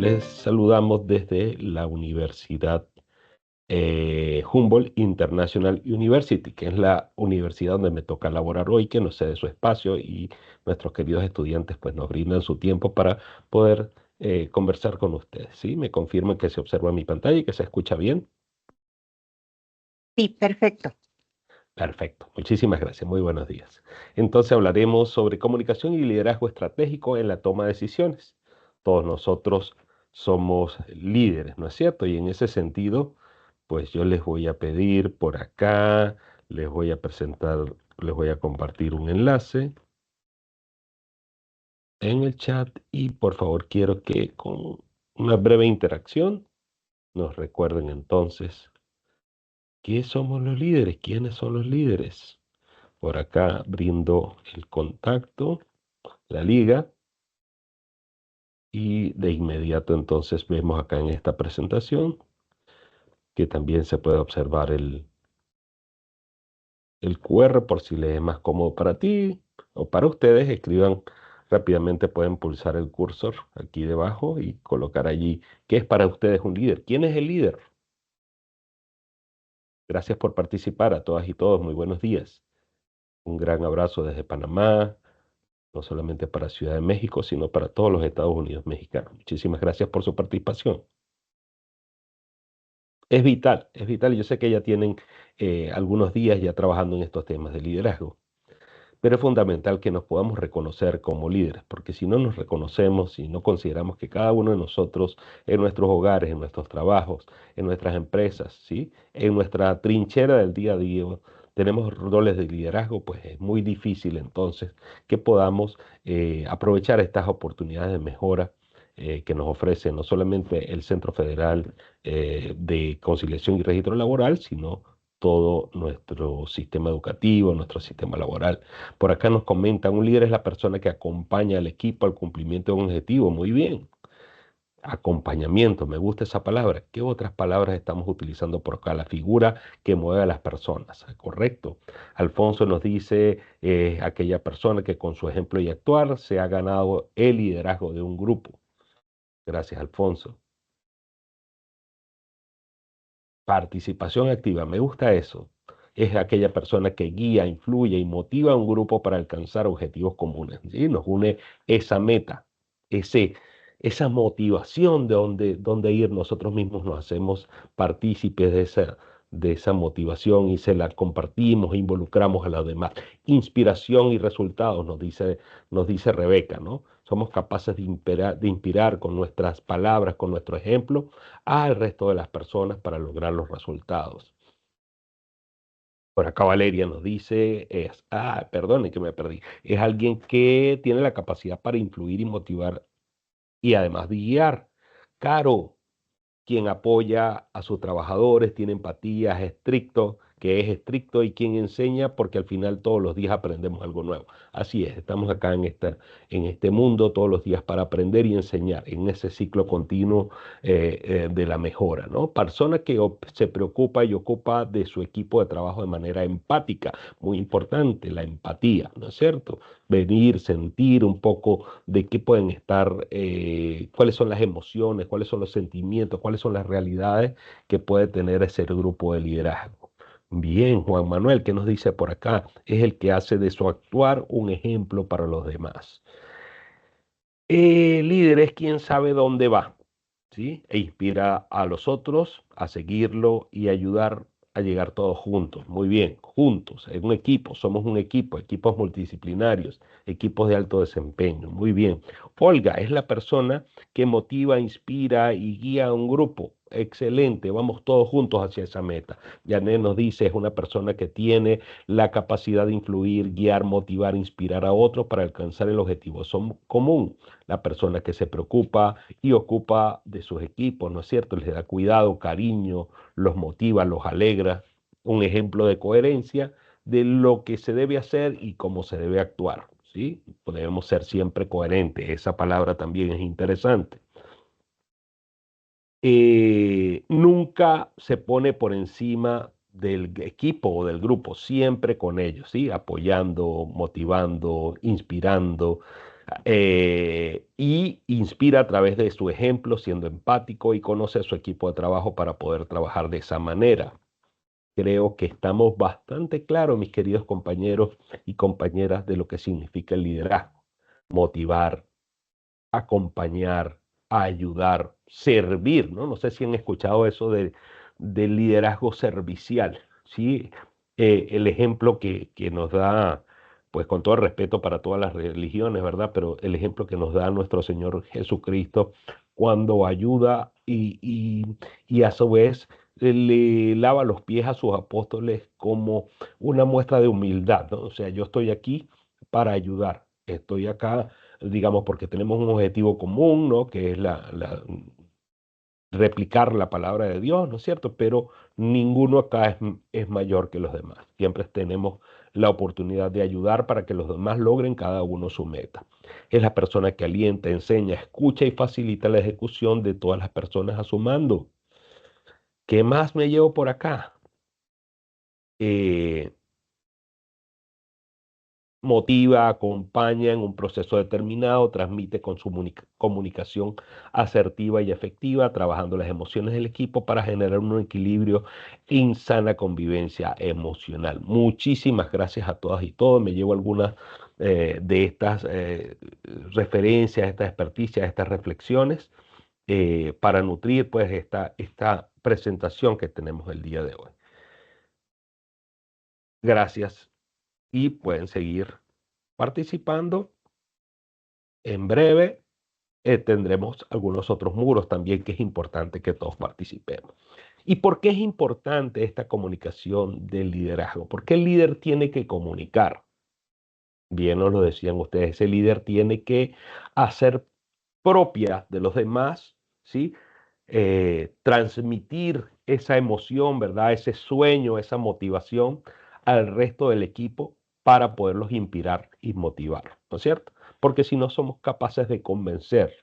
Les saludamos desde la Universidad Humboldt International University, que es la universidad donde me toca laborar hoy, que nos cede su espacio y nuestros queridos estudiantes pues nos brindan su tiempo para poder conversar con ustedes. ¿Sí? Me confirman que se observa mi pantalla y que se escucha bien. Sí, perfecto. Perfecto, muchísimas gracias, muy buenos días. Entonces hablaremos sobre comunicación y liderazgo estratégico en la toma de decisiones. Todos nosotros somos líderes, ¿no es cierto? Y en ese sentido, pues yo les voy a pedir por acá, les voy a presentar, les voy a compartir un enlace en el chat y por favor quiero que con una breve interacción nos recuerden entonces qué somos los líderes, quiénes son los líderes. Por acá brindo el contacto, la liga, y de inmediato entonces vemos acá en esta presentación que también se puede observar el QR por si le es más cómodo para ti o para ustedes. Escriban rápidamente, pueden pulsar el cursor aquí debajo y colocar allí qué es para ustedes un líder. ¿Quién es el líder? Gracias por participar a todas y todos. Muy buenos días. Un gran abrazo desde Panamá, no solamente para Ciudad de México, sino para todos los Estados Unidos mexicanos. Muchísimas gracias por su participación. Es vital, es vital. Yo sé que ya tienen algunos días ya trabajando en estos temas de liderazgo, pero es fundamental que nos podamos reconocer como líderes, porque si no nos reconocemos, si no consideramos que cada uno de nosotros en nuestros hogares, en nuestros trabajos, en nuestras empresas, ¿sí? En nuestra trinchera del día a día, tenemos roles de liderazgo, pues es muy difícil entonces que podamos aprovechar estas oportunidades de mejora que nos ofrece no solamente el Centro Federal de Conciliación y Registro Laboral, sino todo nuestro sistema educativo, nuestro sistema laboral. Por acá nos comenta, un líder es la persona que acompaña al equipo al cumplimiento de un objetivo. Muy bien. Acompañamiento, me gusta esa palabra. ¿Qué otras palabras estamos utilizando por acá? La figura que mueve a las personas, correcto. Alfonso nos dice, aquella persona que con su ejemplo y actuar se ha ganado el liderazgo de un grupo. Gracias, Alfonso. Participación activa, me gusta eso. Es aquella persona que guía, influye y motiva a un grupo para alcanzar objetivos comunes. ¿Sí? Nos une esa meta, ese, esa motivación de donde ir. Nosotros mismos nos hacemos partícipes de esa motivación y se la compartimos e involucramos a los demás. Inspiración y resultados, nos dice Rebeca, ¿no? Somos capaces de inspirar con nuestras palabras, con nuestro ejemplo, al resto de las personas para lograr los resultados. Por acá Valeria nos dice, perdone que me perdí, es alguien que tiene la capacidad para influir y motivar y además de guiar. Caro, quien apoya a sus trabajadores, tiene empatía, es estricto, que es estricto y quien enseña porque al final todos los días aprendemos algo nuevo. Así es, estamos acá en este mundo todos los días para aprender y enseñar, en ese ciclo continuo de la mejora, ¿no? Persona que se preocupa y ocupa de su equipo de trabajo de manera empática, muy importante, la empatía, ¿no es cierto? Venir, sentir un poco de qué pueden estar, cuáles son las emociones, cuáles son los sentimientos, cuáles son las realidades que puede tener ese grupo de liderazgo. Bien, Juan Manuel, ¿qué nos dice por acá? Es el que hace de su actuar un ejemplo para los demás. El líder es quien sabe dónde va, ¿sí? E inspira a los otros a seguirlo y ayudar a llegar todos juntos. Muy bien, juntos, en un equipo, somos un equipo, equipos multidisciplinarios, equipos de alto desempeño. Muy bien. Olga es la persona que motiva, inspira y guía a un grupo. Excelente, vamos todos juntos hacia esa meta. Janet nos dice, es una persona que tiene la capacidad de influir, guiar, motivar, inspirar a otros para alcanzar el objetivo común. La persona que se preocupa y ocupa de sus equipos, ¿no es cierto? Les da cuidado, cariño, los motiva, los alegra. Un ejemplo de coherencia de lo que se debe hacer y cómo se debe actuar, ¿sí? Debemos ser siempre coherentes. Esa palabra también es interesante. Nunca se pone por encima del equipo o del grupo, siempre con ellos, ¿sí? Apoyando, motivando, inspirando. Y inspira a través de su ejemplo, siendo empático y conoce a su equipo de trabajo para poder trabajar de esa manera. Creo que estamos bastante claros, mis queridos compañeros y compañeras, de lo que significa el liderazgo. Motivar, acompañar, ayudar, servir, ¿no? No sé si han escuchado eso del liderazgo servicial, ¿sí? El ejemplo que nos da, pues con todo el respeto para todas las religiones, ¿verdad? Pero el ejemplo que nos da nuestro Señor Jesucristo cuando ayuda y a su vez le lava los pies a sus apóstoles como una muestra de humildad, ¿no? O sea, yo estoy aquí para ayudar, estoy acá, digamos, porque tenemos un objetivo común, ¿no? Que es replicar la palabra de Dios, ¿no es cierto? Pero ninguno acá es mayor que los demás. Siempre tenemos la oportunidad de ayudar para que los demás logren cada uno su meta. Es la persona que alienta, enseña, escucha y facilita la ejecución de todas las personas a su mando. ¿Qué más me llevo por acá? Eh, Motiva, acompaña en un proceso determinado, transmite con su comunicación asertiva y efectiva, trabajando las emociones del equipo para generar un equilibrio en sana convivencia emocional. Muchísimas gracias a todas y todos. Me llevo algunas de estas referencias, estas experticias, estas reflexiones para nutrir pues esta presentación que tenemos el día de hoy. Gracias y pueden seguir participando. En breve tendremos algunos otros muros también que es importante que todos participemos. ¿Y por qué es importante esta comunicación del liderazgo? Porque el líder tiene que comunicar. Bien nos lo decían ustedes, ese líder tiene que hacer propia de los demás, ¿sí? Transmitir esa emoción, ¿verdad? Ese sueño, esa motivación al resto del equipo para poderlos inspirar y motivar, ¿no es cierto? Porque si no somos capaces de convencer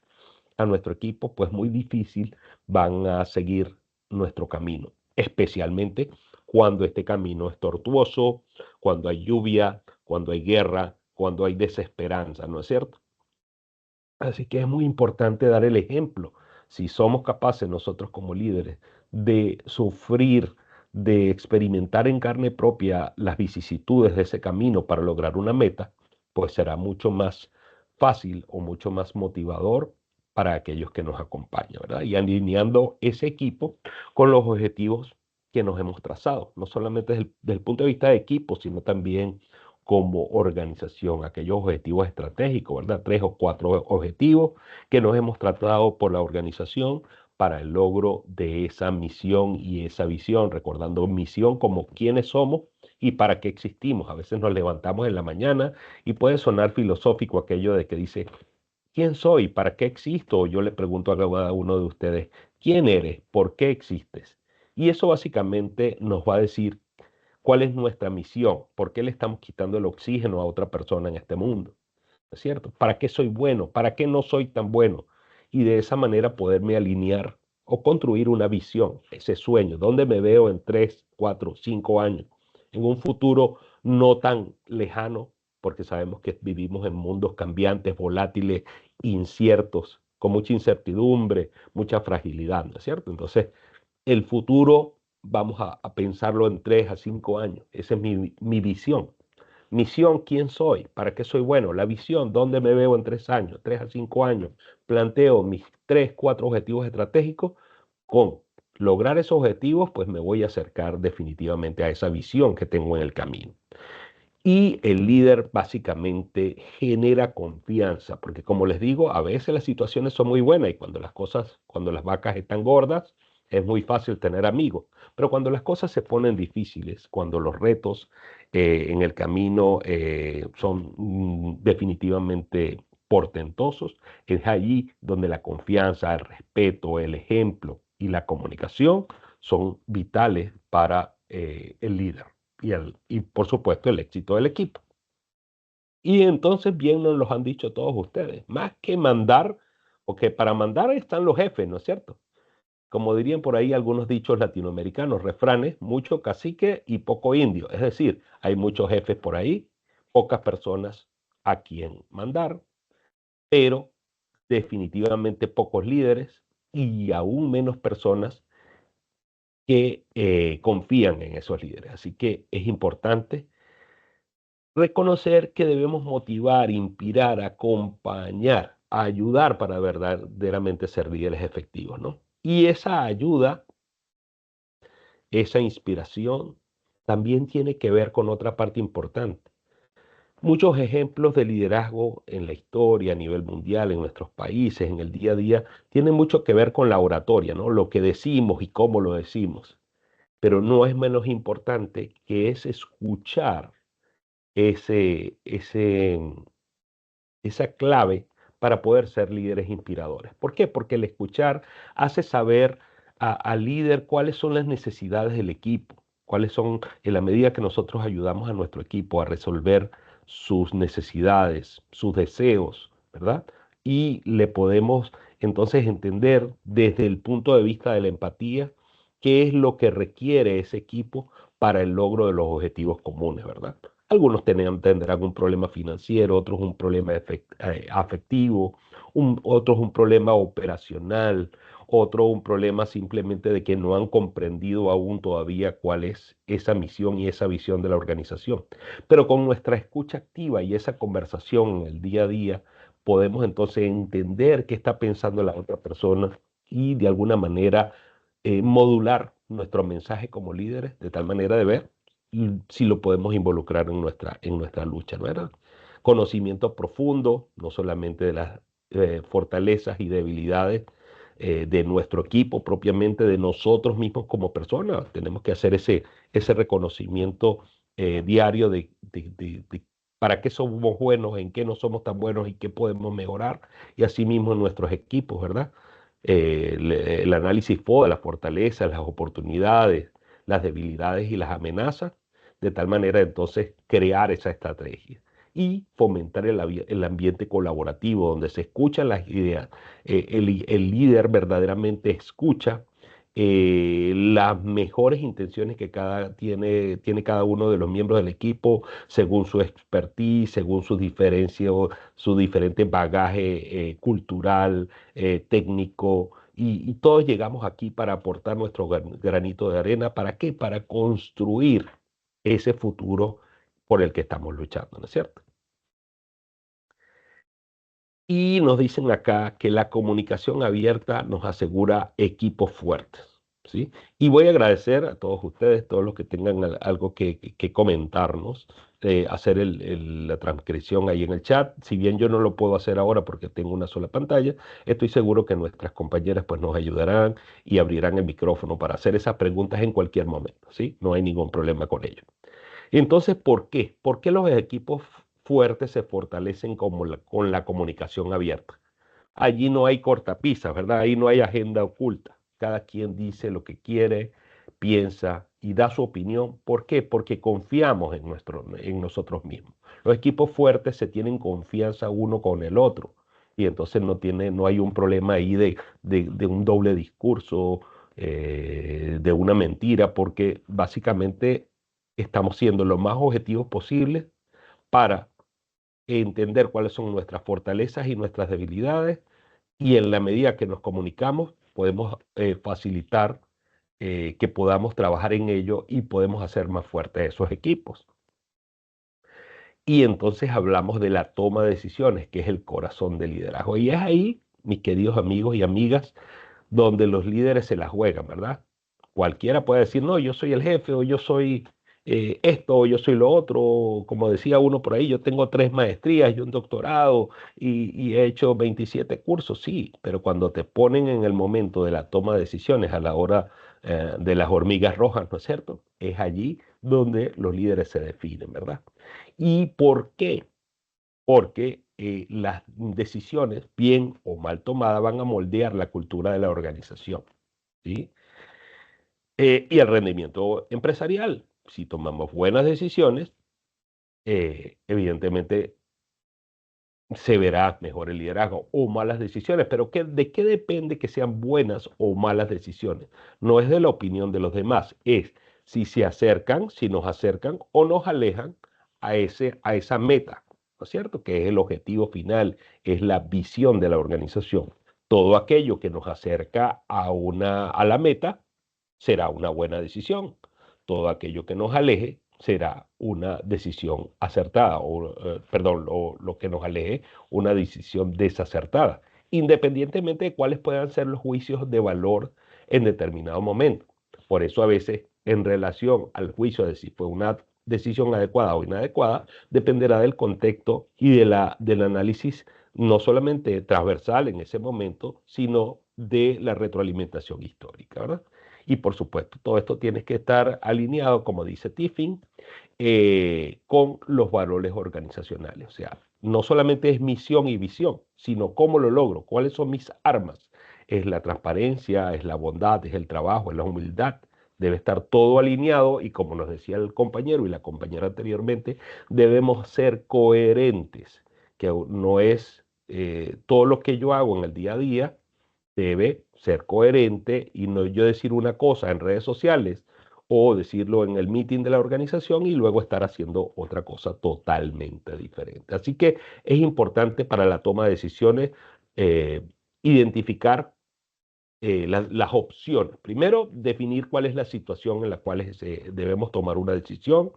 a nuestro equipo, pues muy difícil van a seguir nuestro camino, especialmente cuando este camino es tortuoso, cuando hay lluvia, cuando hay guerra, cuando hay desesperanza, ¿no es cierto? Así que es muy importante dar el ejemplo. Si somos capaces nosotros como líderes de sufrir, de experimentar en carne propia las vicisitudes de ese camino para lograr una meta, pues será mucho más fácil o mucho más motivador para aquellos que nos acompañan, ¿verdad? Y alineando ese equipo con los objetivos que nos hemos trazado, no solamente desde el punto de vista de equipo, sino también como organización, aquellos objetivos estratégicos, ¿verdad? 3 o 4 objetivos que nos hemos tratado por la organización para el logro de esa misión y esa visión, recordando misión como quiénes somos y para qué existimos. A veces nos levantamos en la mañana y puede sonar filosófico aquello de que dice, ¿quién soy? ¿Para qué existo? O yo le pregunto a cada uno de ustedes, ¿quién eres? ¿Por qué existes? Y eso básicamente nos va a decir cuál es nuestra misión, por qué le estamos quitando el oxígeno a otra persona en este mundo, ¿no es cierto? ¿Para qué soy bueno? ¿Para qué no soy tan bueno? Y de esa manera poderme alinear o construir una visión, ese sueño, dónde me veo en 3, 4, 5 años, en un futuro no tan lejano, porque sabemos que vivimos en mundos cambiantes, volátiles, inciertos, con mucha incertidumbre, mucha fragilidad, ¿no es cierto? Entonces, el futuro vamos a pensarlo en 3 a 5 años. Esa es mi visión. Misión, ¿quién soy? ¿Para qué soy bueno? La visión, ¿dónde me veo en 3 años? 3 a 5 años. Planteo mis 3, 4 objetivos estratégicos. Con lograr esos objetivos, pues me voy a acercar definitivamente a esa visión que tengo en el camino. Y el líder básicamente genera confianza, porque como les digo, a veces las situaciones son muy buenas y cuando las vacas están gordas, es muy fácil tener amigos. Pero cuando las cosas se ponen difíciles, cuando los retos en el camino son definitivamente portentosos, es allí donde la confianza, el respeto, el ejemplo y la comunicación son vitales para el líder y por supuesto el éxito del equipo. Y entonces bien nos los han dicho todos ustedes, más que mandar, porque para mandar están los jefes, ¿no es cierto? Como dirían por ahí algunos dichos latinoamericanos, refranes, mucho cacique y poco indio. Es decir, hay muchos jefes por ahí, pocas personas a quien mandar. pero definitivamente pocos líderes y aún menos personas que confían en esos líderes. Así que es importante reconocer que debemos motivar, inspirar, acompañar, ayudar para verdaderamente ser líderes efectivos, ¿no? Y esa ayuda, esa inspiración, también tiene que ver con otra parte importante. Muchos ejemplos de liderazgo en la historia, a nivel mundial, en nuestros países, en el día a día, tienen mucho que ver con la oratoria, ¿no? Lo que decimos y cómo lo decimos. Pero no es menos importante que es escuchar ese, ese, esa clave para poder ser líderes inspiradores. ¿Por qué? Porque el escuchar hace saber al líder cuáles son las necesidades del equipo, cuáles son, en la medida que nosotros ayudamos a nuestro equipo a resolver sus necesidades, sus deseos, ¿verdad? Y le podemos entonces entender desde el punto de vista de la empatía qué es lo que requiere ese equipo para el logro de los objetivos comunes, ¿verdad? Algunos tendrán un problema financiero, otros un problema afectivo, otros un problema operacional, otro un problema simplemente de que no han comprendido aún todavía cuál es esa misión y esa visión de la organización. Pero con nuestra escucha activa y esa conversación en el día a día, podemos entonces entender qué está pensando la otra persona y de alguna manera modular nuestro mensaje como líderes de tal manera de ver si lo podemos involucrar en nuestra lucha, ¿no era? Conocimiento profundo, no solamente de las fortalezas y debilidades de nuestro equipo, propiamente de nosotros mismos como personas. Tenemos que hacer ese reconocimiento diario de para qué somos buenos, en qué no somos tan buenos y qué podemos mejorar, y asimismo en nuestros equipos, ¿verdad? El análisis FODA, las fortalezas, las oportunidades, las debilidades y las amenazas, de tal manera entonces crear esa estrategia y fomentar el ambiente colaborativo donde se escuchan las ideas. El líder verdaderamente escucha las mejores intenciones que tiene cada uno de los miembros del equipo según su expertise, según su diferencia, su diferente bagaje cultural, técnico, y todos llegamos aquí para aportar nuestro granito de arena. ¿Para qué? Para construir ese futuro por el que estamos luchando, ¿no es cierto? Y nos dicen acá que la comunicación abierta nos asegura equipos fuertes, ¿sí? Y voy a agradecer a todos ustedes, todos los que tengan algo que comentarnos, hacer la transcripción ahí en el chat. Si bien yo no lo puedo hacer ahora porque tengo una sola pantalla, estoy seguro que nuestras compañeras pues nos ayudarán y abrirán el micrófono para hacer esas preguntas en cualquier momento, ¿sí? No hay ningún problema con ello. Entonces, ¿por qué? ¿Por qué los equipos fuertes se fortalecen con la comunicación abierta? Allí no hay cortapisas, ¿verdad? Ahí no hay agenda oculta. Cada quien dice lo que quiere, piensa y da su opinión. ¿Por qué? Porque confiamos en nosotros mismos. Los equipos fuertes se tienen confianza uno con el otro y entonces no hay un problema ahí de un doble discurso, de una mentira, porque básicamente estamos siendo lo más objetivos posibles para entender cuáles son nuestras fortalezas y nuestras debilidades, y en la medida que nos comunicamos podemos facilitar que podamos trabajar en ello y podemos hacer más fuertes esos equipos. Y entonces hablamos de la toma de decisiones, que es el corazón del liderazgo. Y es ahí, mis queridos amigos y amigas, donde los líderes se la juegan, ¿verdad? Cualquiera puede decir, no, yo soy el jefe, o yo soy esto, o yo soy lo otro. Como decía uno por ahí, yo tengo 3 maestrías y un doctorado y he hecho 27 cursos, sí, pero cuando te ponen en el momento de la toma de decisiones, a la hora de las hormigas rojas, ¿no es cierto? Es allí donde los líderes se definen, ¿verdad? ¿Y por qué? Porque las decisiones, bien o mal tomadas, van a moldear la cultura de la organización, ¿sí? Y el rendimiento empresarial. Si tomamos buenas decisiones, evidentemente se verá mejor el liderazgo, o malas decisiones. Pero ¿de qué depende que sean buenas o malas decisiones? No es de la opinión de los demás, es si se acercan, si nos acercan o nos alejan a esa meta, ¿no es cierto? Que es el objetivo final, es la visión de la organización. Todo aquello que nos acerca a la meta será una buena decisión. Todo aquello que nos aleje será una decisión acertada, perdón, lo que nos aleje, una decisión desacertada, independientemente de cuáles puedan ser los juicios de valor en determinado momento. Por eso a veces en relación al juicio de si fue una decisión adecuada o inadecuada, dependerá del contexto y del análisis no solamente transversal en ese momento, sino de la retroalimentación histórica, ¿verdad? Y por supuesto, todo esto tiene que estar alineado, como dice Tiffin, con los valores organizacionales. O sea, no solamente es misión y visión, sino cómo lo logro, cuáles son mis armas. Es la transparencia, es la bondad, es el trabajo, es la humildad. Debe estar todo alineado y como nos decía el compañero y la compañera anteriormente, debemos ser coherentes, que no es todo lo que yo hago en el día a día debe ser coherente y no yo decir una cosa en redes sociales o decirlo en el meeting de la organización y luego estar haciendo otra cosa totalmente diferente. Así que es importante para la toma de decisiones eh, identificar las opciones. Primero, definir cuál es la situación en la cual debemos tomar una decisión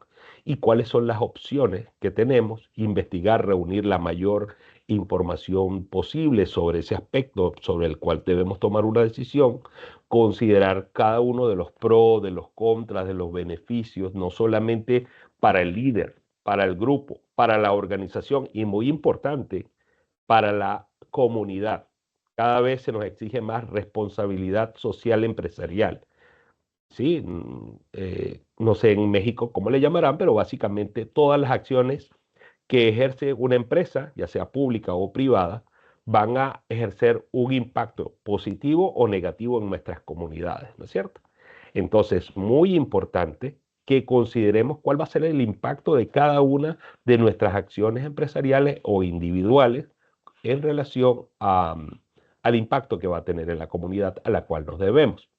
y cuáles son las opciones que tenemos, investigar, reunir la mayor información posible sobre ese aspecto sobre el cual debemos tomar una decisión, considerar cada uno de los pros, de los contras, de los beneficios, no solamente para el líder, para el grupo, para la organización y muy importante, para la comunidad. Cada vez se nos exige más responsabilidad social empresarial. Sí, no sé en México cómo le llamarán, pero básicamente todas las acciones que ejerce una empresa, ya sea pública o privada, van a ejercer un impacto positivo o negativo en nuestras comunidades, ¿no es cierto? Entonces, muy importante que consideremos cuál va a ser el impacto de cada una de nuestras acciones empresariales o individuales en relación al impacto que va a tener en la comunidad a la cual nos debemos.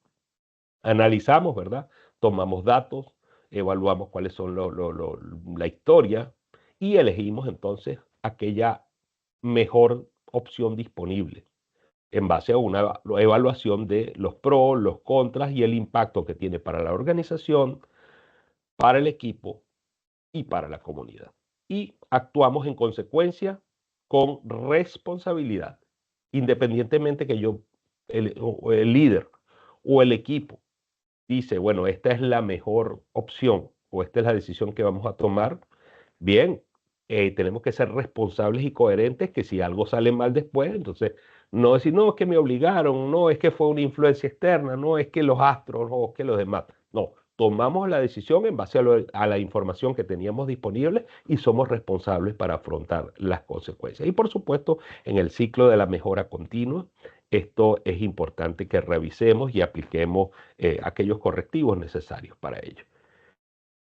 Analizamos, ¿verdad? Tomamos datos, evaluamos cuáles son la historia y elegimos entonces aquella mejor opción disponible en base a una evaluación de los pros, los contras y el impacto que tiene para la organización, para el equipo y para la comunidad. Y actuamos en consecuencia con responsabilidad, independientemente que el líder o el equipo dice, bueno, esta es la mejor opción o esta es la decisión que vamos a tomar, bien, tenemos que ser responsables y coherentes que si algo sale mal después, entonces no decir, no, es que me obligaron, no, es que fue una influencia externa, no, es que los astros, no, es que los demás. No, tomamos la decisión en base a la información que teníamos disponible y somos responsables para afrontar las consecuencias. Y por supuesto, en el ciclo de la mejora continua, esto es importante que revisemos y apliquemos aquellos correctivos necesarios para ello.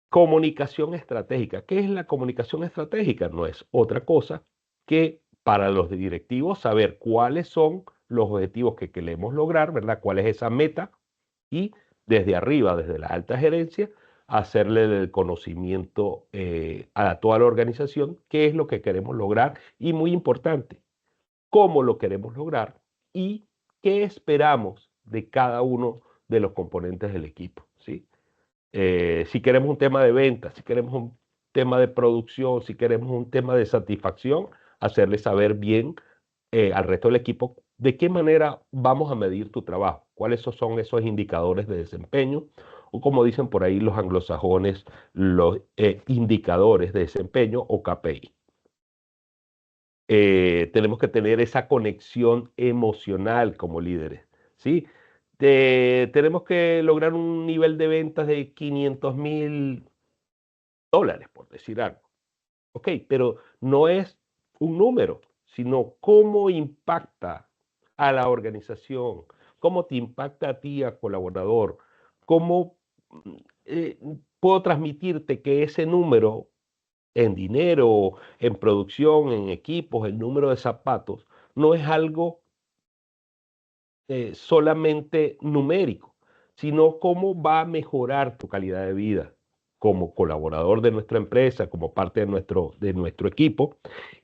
Comunicación estratégica. ¿Qué es la comunicación estratégica? No es otra cosa que para los directivos saber cuáles son los objetivos que queremos lograr, ¿verdad? ¿Cuál es esa meta? Y desde arriba, desde la alta gerencia, hacerle el conocimiento a toda la organización qué es lo que queremos lograr y muy importante, cómo lo queremos lograr y qué esperamos de cada uno de los componentes del equipo, ¿sí? Si queremos un tema de ventas, si queremos un tema de producción, si queremos un tema de satisfacción, hacerle saber bien al resto del equipo de qué manera vamos a medir tu trabajo, cuáles son esos indicadores de desempeño, o como dicen por ahí los anglosajones, los indicadores de desempeño o KPI. Tenemos que tener esa conexión emocional como líderes, ¿sí? Tenemos que lograr un nivel de ventas de $500,000, por decir algo. Ok, pero no es un número, sino cómo impacta a la organización, cómo te impacta a ti, a colaborador, cómo mm, eh, puedo transmitirte que ese número en dinero, en producción, en equipos, el número de zapatos, no es algo solamente numérico, sino cómo va a mejorar tu calidad de vida, como colaborador de nuestra empresa, como parte de nuestro equipo.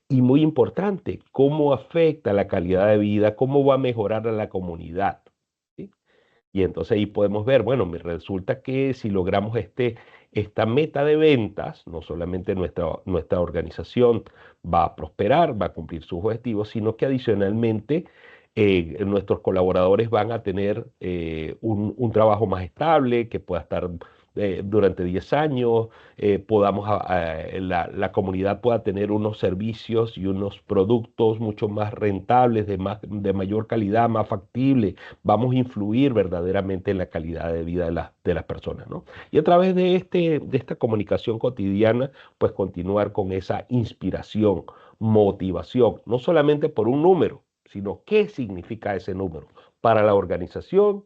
Y muy importante, cómo afecta la calidad de vida, cómo va a mejorar a la comunidad. ¿Sí? Y entonces ahí podemos ver, bueno, me resulta que si logramos esta meta de ventas, no solamente nuestra organización va a prosperar, va a cumplir sus objetivos, sino que adicionalmente nuestros colaboradores van a tener un trabajo más estable, que pueda estar durante 10 años, la comunidad pueda tener unos servicios y unos productos mucho más rentables, de mayor calidad, más factibles. Vamos a influir verdaderamente en la calidad de vida de las personas, ¿no? Y a través de esta comunicación cotidiana, pues continuar con esa inspiración, motivación, no solamente por un número, sino qué significa ese número para la organización,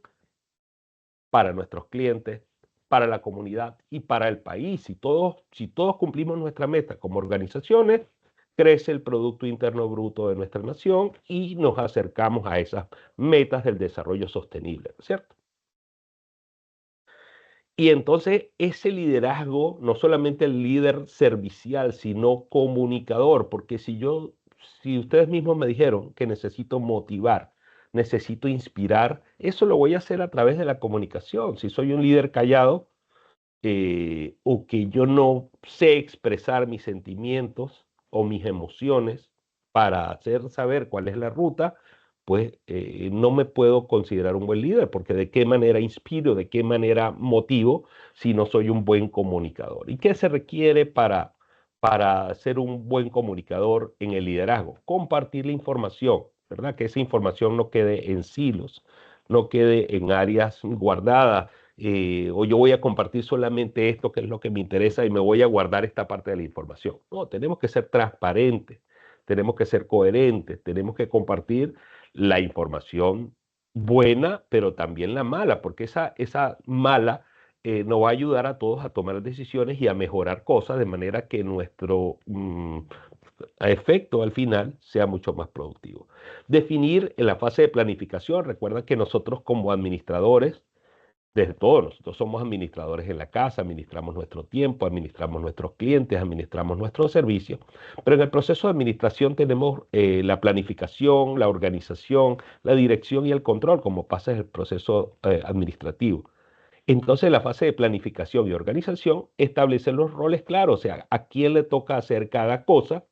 para nuestros clientes, para la comunidad y para el país. Si todos cumplimos nuestra meta como organizaciones, crece el Producto Interno Bruto de nuestra nación y nos acercamos a esas metas del desarrollo sostenible, ¿cierto? Y entonces ese liderazgo, no solamente el líder servicial, sino comunicador, porque si ustedes mismos me dijeron que necesito motivar, necesito inspirar, eso lo voy a hacer a través de la comunicación. Si soy un líder callado, o que yo no sé expresar mis sentimientos o mis emociones para hacer saber cuál es la ruta, pues no me puedo considerar un buen líder, porque de qué manera inspiro, de qué manera motivo si no soy un buen comunicador. ¿Y qué se requiere para ser un buen comunicador en el liderazgo? Compartir la información, ¿verdad? Que esa información no quede en silos, no quede en áreas guardadas, o yo voy a compartir solamente esto que es lo que me interesa y me voy a guardar esta parte de la información. No, tenemos que ser transparentes, tenemos que ser coherentes, tenemos que compartir la información buena, pero también la mala, porque esa mala nos va a ayudar a todos a tomar decisiones y a mejorar cosas de manera que nuestro efecto al final sea mucho más productivo. Definir en la fase de planificación, recuerda que nosotros como administradores, desde todos, nosotros somos administradores en la casa, administramos nuestro tiempo, administramos nuestros clientes, administramos nuestros servicios, pero en el proceso de administración tenemos la planificación, la organización, la dirección y el control, como pasa en el proceso administrativo. Entonces, la fase de planificación y organización establece los roles claros, o sea, a quién le toca hacer cada cosa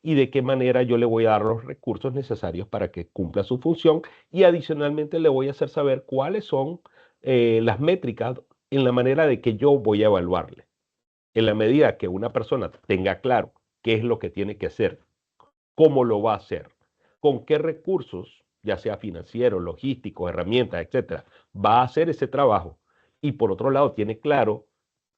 y de qué manera yo le voy a dar los recursos necesarios para que cumpla su función, y adicionalmente le voy a hacer saber cuáles son las métricas en la manera de que yo voy a evaluarle. En la medida que una persona tenga claro qué es lo que tiene que hacer, cómo lo va a hacer, con qué recursos, ya sea financieros, logísticos, herramientas, etcétera, va a hacer ese trabajo, y por otro lado tiene claro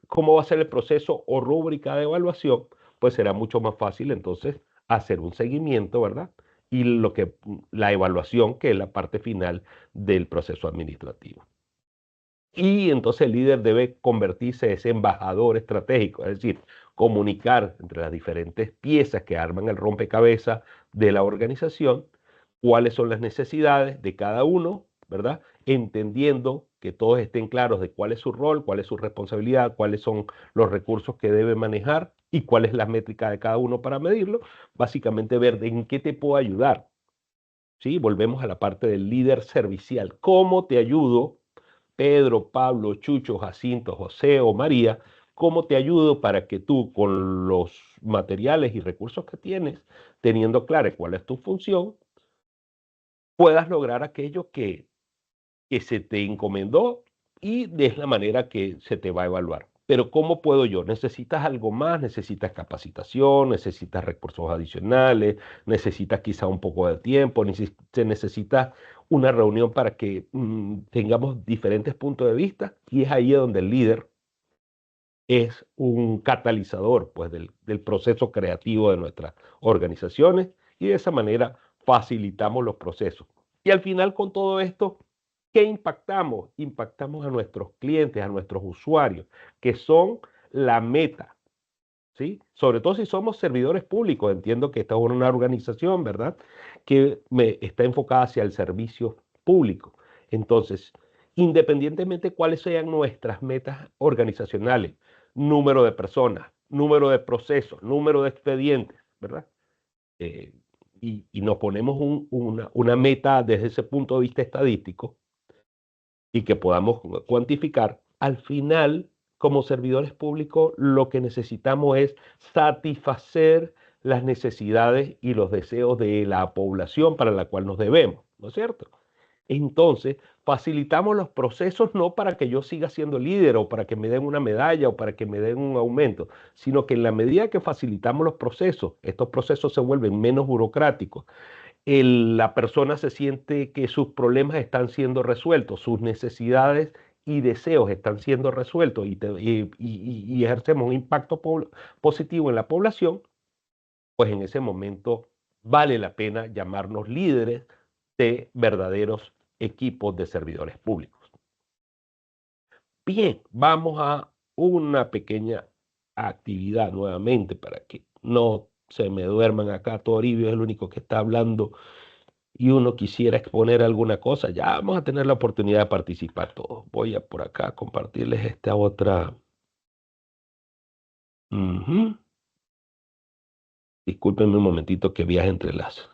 cómo va a ser el proceso o rúbrica de evaluación, pues será mucho más fácil entonces hacer un seguimiento, ¿verdad? Y la evaluación, que es la parte final del proceso administrativo. Y entonces el líder debe convertirse en ese embajador estratégico, es decir, comunicar entre las diferentes piezas que arman el rompecabezas de la organización cuáles son las necesidades de cada uno, ¿verdad? Entendiendo que todos estén claros de cuál es su rol, cuál es su responsabilidad, cuáles son los recursos que debe manejar y cuál es la métrica de cada uno para medirlo. Básicamente ver en qué te puedo ayudar. ¿Sí? Volvemos a la parte del líder servicial. ¿Cómo te ayudo, Pedro, Pablo, Chucho, Jacinto, José o María? ¿Cómo te ayudo para que tú, con los materiales y recursos que tienes, teniendo claro cuál es tu función, puedas lograr aquello que se te encomendó, y de la manera que se te va a evaluar? Pero ¿cómo puedo yo? ¿Necesitas algo más? ¿Necesitas capacitación? ¿Necesitas recursos adicionales? ¿Necesitas quizá un poco de tiempo? ¿Se necesita una reunión para que tengamos diferentes puntos de vista? Y es ahí donde el líder es un catalizador, pues, del proceso creativo de nuestras organizaciones, y de esa manera facilitamos los procesos. Y al final, con todo esto, ¿qué impactamos? Impactamos a nuestros clientes, a nuestros usuarios, que son la meta, ¿sí? Sobre todo si somos servidores públicos. Entiendo que esta es una organización, ¿verdad?, que está enfocada hacia el servicio público. Entonces, independientemente de cuáles sean nuestras metas organizacionales, número de personas, número de procesos, número de expedientes, ¿verdad? Eh, y nos ponemos una meta desde ese punto de vista estadístico y que podamos cuantificar, al final, como servidores públicos, lo que necesitamos es satisfacer las necesidades y los deseos de la población para la cual nos debemos, ¿no es cierto? Entonces, facilitamos los procesos no para que yo siga siendo líder o para que me den una medalla o para que me den un aumento, sino que en la medida que facilitamos los procesos, estos procesos se vuelven menos burocráticos, la persona se siente que sus problemas están siendo resueltos, sus necesidades y deseos están siendo resueltos y ejercemos un impacto positivo en la población, pues en ese momento vale la pena llamarnos líderes de verdaderos equipos de servidores públicos. Bien, vamos a una pequeña actividad nuevamente para que no se me duerman acá. Toribio es el único que está hablando y uno quisiera exponer alguna cosa. Ya vamos a tener la oportunidad de participar todos. Voy a por acá compartirles esta otra. Ujú. Discúlpenme un momentito que viaje entre las.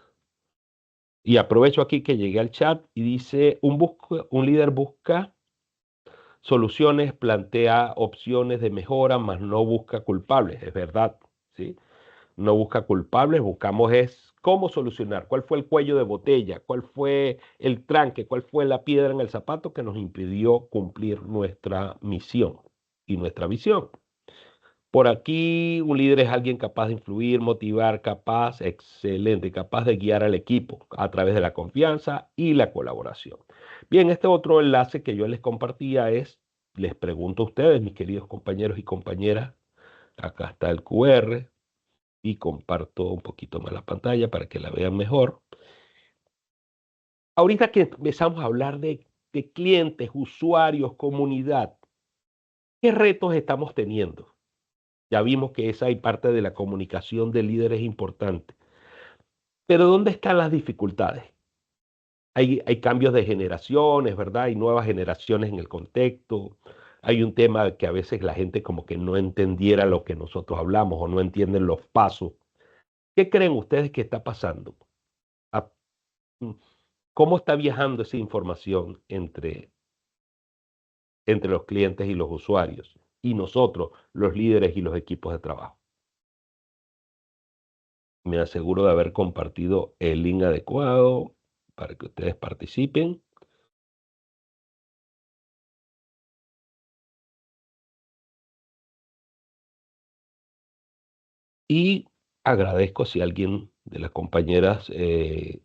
Y aprovecho aquí que llegué al chat y dice, un líder busca soluciones, plantea opciones de mejora, mas no busca culpables. Es verdad, ¿sí? No busca culpables, buscamos es cómo solucionar, cuál fue el cuello de botella, cuál fue el tranque, cuál fue la piedra en el zapato que nos impidió cumplir nuestra misión y nuestra visión. Por aquí, un líder es alguien capaz de influir, motivar, capaz, excelente, capaz de guiar al equipo a través de la confianza y la colaboración. Bien, este otro enlace que yo les compartía es, les pregunto a ustedes, mis queridos compañeros y compañeras, acá está el QR y comparto un poquito más la pantalla para que la vean mejor. Ahorita que empezamos a hablar de clientes, usuarios, comunidad, ¿qué retos estamos teniendo? Ya vimos que esa y parte de la comunicación de líderes es importante. Pero ¿dónde están las dificultades? Hay cambios de generaciones, ¿verdad? Hay nuevas generaciones en el contexto. Hay un tema que a veces la gente como que no entendiera lo que nosotros hablamos o no entienden los pasos. ¿Qué creen ustedes que está pasando? Ah, ¿Cómo está viajando esa información entre los clientes y los usuarios? Y nosotros, los líderes y los equipos de trabajo. Me aseguro de haber compartido el link adecuado para que ustedes participen. Y agradezco si alguien de las compañeras que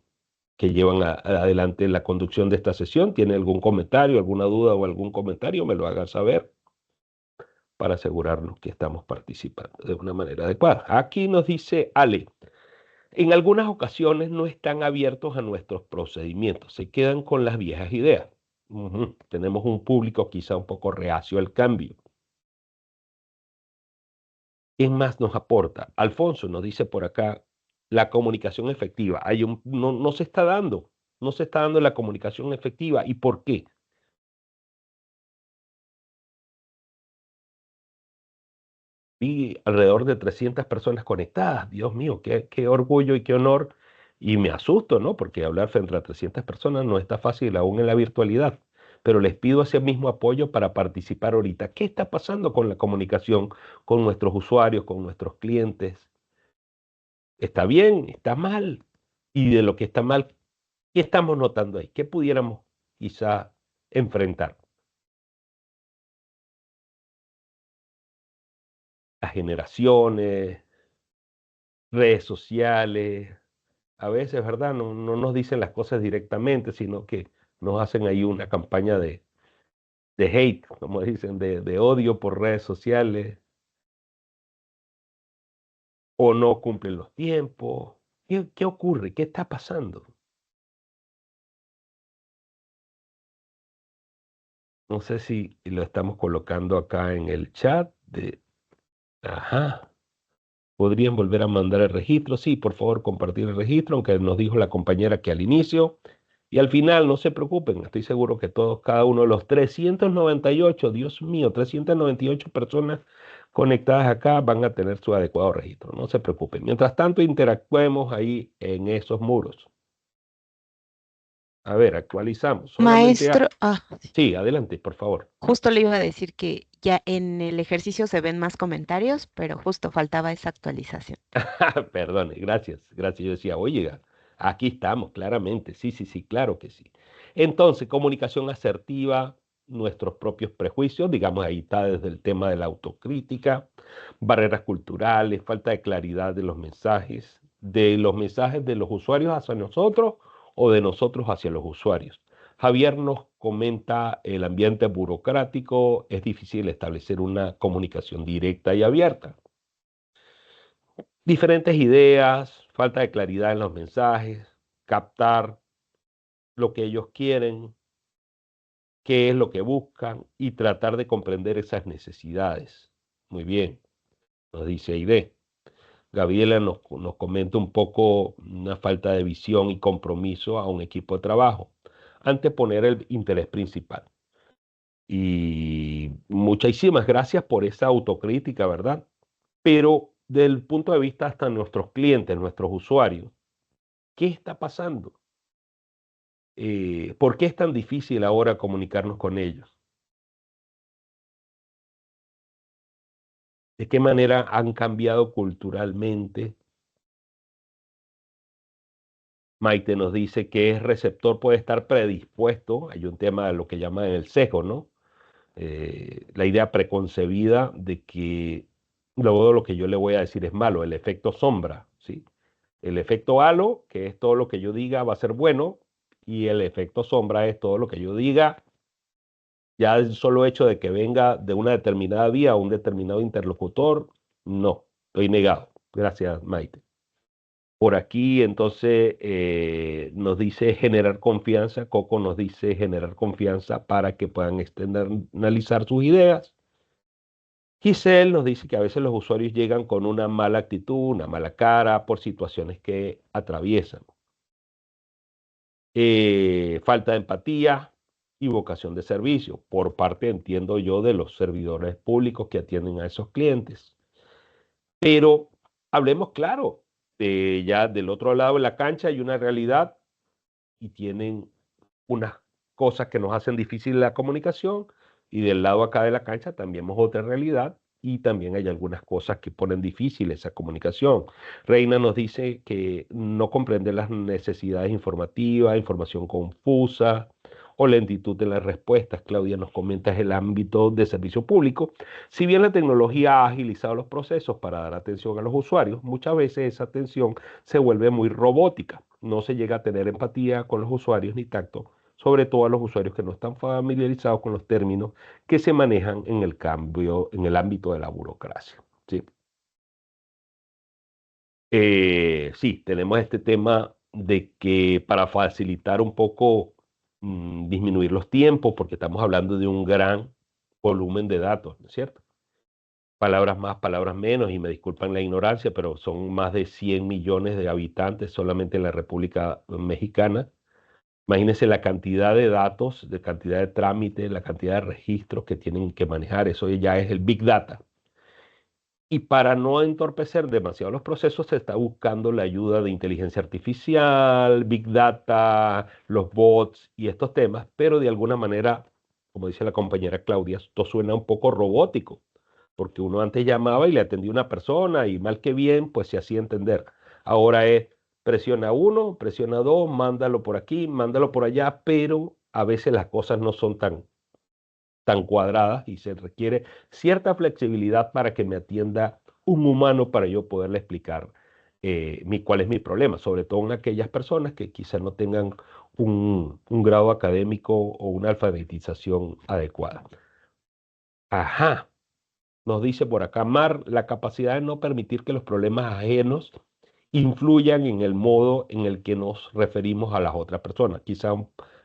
llevan adelante la conducción de esta sesión tiene algún comentario, alguna duda o algún comentario, me lo haga saber para asegurarnos que estamos participando de una manera adecuada. Aquí nos dice Ale, en algunas ocasiones no están abiertos a nuestros procedimientos, se quedan con las viejas ideas. Tenemos un público quizá un poco reacio al cambio. ¿Quién más nos aporta? Alfonso nos dice por acá, la comunicación efectiva. No se está dando, no se está dando la comunicación efectiva. ¿Y por qué? Vi alrededor de 300 personas conectadas. Dios mío, qué orgullo y qué honor. Y me asusto, ¿no? Porque hablar frente a 300 personas no está fácil aún en la virtualidad. Pero les pido ese mismo apoyo para participar ahorita. ¿Qué está pasando con la comunicación con nuestros usuarios, con nuestros clientes? ¿Está bien? ¿Está mal? Y de lo que está mal, ¿qué estamos notando ahí? ¿Qué pudiéramos quizá enfrentar? Las generaciones, redes sociales, a veces, ¿verdad? No nos dicen las cosas directamente, sino que nos hacen ahí una campaña de hate, como dicen, de odio por redes sociales, o no cumplen los tiempos. ¿Qué ocurre? ¿Qué está pasando? No sé si lo estamos colocando acá en el chat ajá. ¿Podrían volver a mandar el registro? Sí, por favor, compartir el registro, aunque nos dijo la compañera que al inicio. Y al final, no se preocupen, estoy seguro que todos, cada uno de los 398, Dios mío, 398 personas conectadas acá van a tener su adecuado registro, no se preocupen. Mientras tanto, interactuemos ahí en esos muros. A ver, actualizamos. Solamente Maestro, sí, adelante, por favor. justo le iba a decir que ya en el ejercicio se ven más comentarios, pero justo faltaba esa actualización. Perdone, gracias, gracias. Yo decía, oye, aquí estamos, claramente. Sí, sí, sí, claro que sí. Entonces, comunicación asertiva, nuestros propios prejuicios, digamos, ahí está desde el tema de la autocrítica, barreras culturales, falta de claridad de los mensajes de los usuarios hacia nosotros o de nosotros hacia los usuarios. Javier nos comenta el ambiente burocrático, es difícil establecer una comunicación directa y abierta. Diferentes ideas, falta de claridad en los mensajes, captar lo que ellos quieren, qué es lo que buscan y tratar de comprender esas necesidades. Muy bien, nos dice Aide. Gabriela nos comenta un poco una falta de visión y compromiso a un equipo de trabajo, anteponer el interés principal. Y muchísimas gracias por esa autocrítica, ¿verdad? Pero del punto de vista hasta nuestros clientes, nuestros usuarios, ¿qué está pasando? ¿Por qué es tan difícil ahora comunicarnos con ellos? ¿De qué manera han cambiado culturalmente? Maite nos dice que es receptor, puede estar predispuesto, hay un tema de lo que llaman el sesgo, ¿no? La idea preconcebida de que luego lo que yo le voy a decir es malo, el efecto sombra, ¿sí? El efecto halo, que es todo lo que yo diga va a ser bueno, y el efecto sombra es todo lo que yo diga. Ya el solo hecho de que venga de una determinada vía o un determinado interlocutor, no, estoy negado. Gracias, Maite. Por aquí, entonces, nos dice generar confianza. Coco nos dice generar confianza para que puedan externalizar sus ideas. Giselle nos dice que a veces los usuarios llegan con una mala actitud, una mala cara por situaciones que atraviesan. Falta de empatía y vocación de servicio por parte, entiendo yo, de los servidores públicos que atienden a esos clientes. Pero hablemos claro, ya del otro lado de la cancha hay una realidad y tienen unas cosas que nos hacen difícil la comunicación y del lado acá de la cancha también vemos otra realidad y también hay algunas cosas que ponen difícil esa comunicación. Reina nos dice que no comprende las necesidades informativas, información confusa o lentitud de las respuestas. Claudia nos comenta es el ámbito de servicio público. Si bien la tecnología ha agilizado los procesos para dar atención a los usuarios, muchas veces esa atención se vuelve muy robótica. No se llega a tener empatía con los usuarios ni tacto, sobre todo a los usuarios que no están familiarizados con los términos que se manejan en el cambio, en el ámbito de la burocracia. ¿Sí? Sí, tenemos este tema de que para facilitar un poco, disminuir los tiempos, porque estamos hablando de un gran volumen de datos, ¿no es cierto? Palabras más, palabras menos, y me disculpan la ignorancia, pero son más de 100 millones de habitantes solamente en la República Mexicana. Imagínense la cantidad de datos, de cantidad de trámites, la cantidad de registros que tienen que manejar. Eso ya es el Big Data. Y para no entorpecer demasiado los procesos, se está buscando la ayuda de inteligencia artificial, Big Data, los bots y estos temas, pero de alguna manera, como dice la compañera Claudia, esto suena un poco robótico, porque uno antes llamaba y le atendía una persona y mal que bien, pues se hacía entender. Ahora es presiona uno, presiona dos, mándalo por aquí, mándalo por allá, pero a veces las cosas no son tan cuadradas y se requiere cierta flexibilidad para que me atienda un humano para yo poderle explicar cuál es mi problema, sobre todo en aquellas personas que quizás no tengan un grado académico o una alfabetización adecuada. Ajá, nos dice por acá Mar, la capacidad de no permitir que los problemas ajenos influyan en el modo en el que nos referimos a las otras personas. Quizá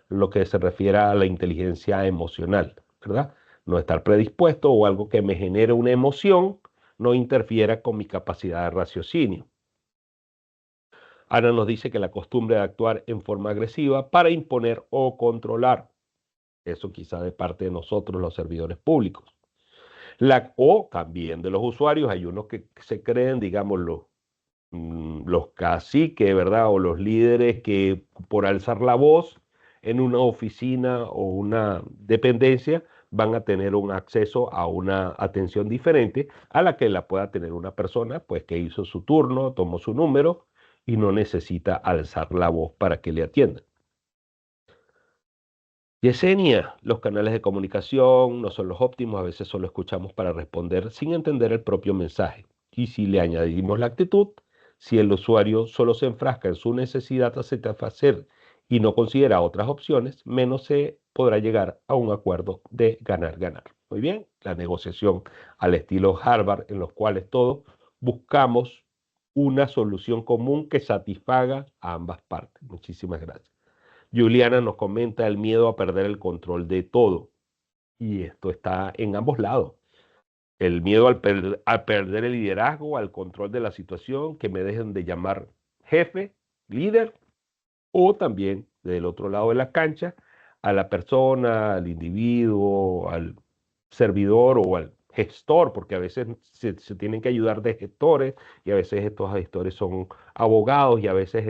lo que se refiere a la inteligencia emocional, ¿verdad? No estar predispuesto o algo que me genere una emoción no interfiera con mi capacidad de raciocinio. Ana nos dice que la costumbre de actuar en forma agresiva para imponer o controlar. Eso quizá de parte de nosotros, los servidores públicos. O también de los usuarios, hay unos que se creen, digamos, los caciques, ¿verdad? O los líderes que por alzar la voz en una oficina o una dependencia van a tener un acceso a una atención diferente a la que la pueda tener una persona, pues que hizo su turno, tomó su número y no necesita alzar la voz para que le atiendan. Yesenia, los canales de comunicación no son los óptimos, a veces solo escuchamos para responder sin entender el propio mensaje. Y si le añadimos la actitud, si el usuario solo se enfrasca en su necesidad de satisfacer y no considera otras opciones, menos se podrá llegar a un acuerdo de ganar-ganar. Muy bien, la negociación al estilo Harvard, en los cuales todos buscamos una solución común que satisfaga a ambas partes. Muchísimas gracias. Juliana nos comenta el miedo a perder el control de todo. Y esto está en ambos lados. El miedo a perder el liderazgo, al control de la situación, que me dejen de llamar jefe, líder, o también del otro lado de la cancha, a la persona, al individuo, al servidor o al gestor, porque a veces se tienen que ayudar de gestores y a veces estos gestores son abogados y a veces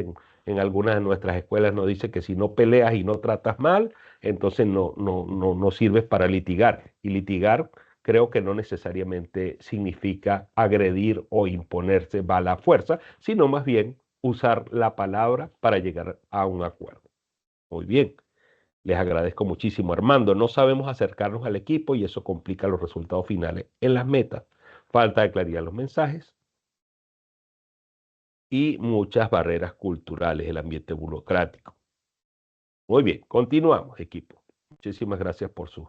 en algunas de nuestras escuelas nos dice que si no peleas y no tratas mal, entonces no sirves para litigar. Y litigar creo que no necesariamente significa agredir o imponerse a la fuerza, sino más bien usar la palabra para llegar a un acuerdo. Muy bien, les agradezco muchísimo. Armando, no sabemos acercarnos al equipo y eso complica los resultados finales en las metas. Falta de claridad en los mensajes y muchas barreras culturales, el ambiente burocrático. Muy bien, continuamos, equipo. Muchísimas gracias por su...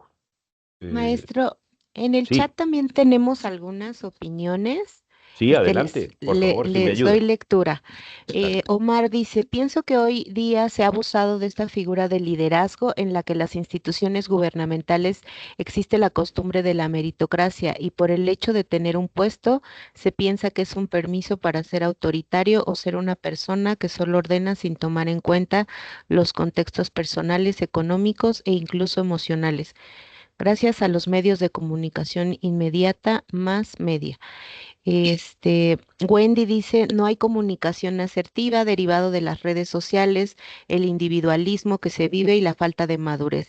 Maestro, en el chat sí, también tenemos algunas opiniones. sí, adelante, por favor, si me Les doy ayuda. lectura. Exacto. Omar dice, pienso que hoy día se ha abusado de esta figura de liderazgo en la que las instituciones gubernamentales existe la costumbre de la meritocracia y por el hecho de tener un puesto se piensa que es un permiso para ser autoritario o ser una persona que solo ordena sin tomar en cuenta los contextos personales, económicos e incluso emocionales gracias a los medios de comunicación inmediata más media. Wendy dice, no hay comunicación asertiva derivado de las redes sociales, el individualismo que se vive y la falta de madurez.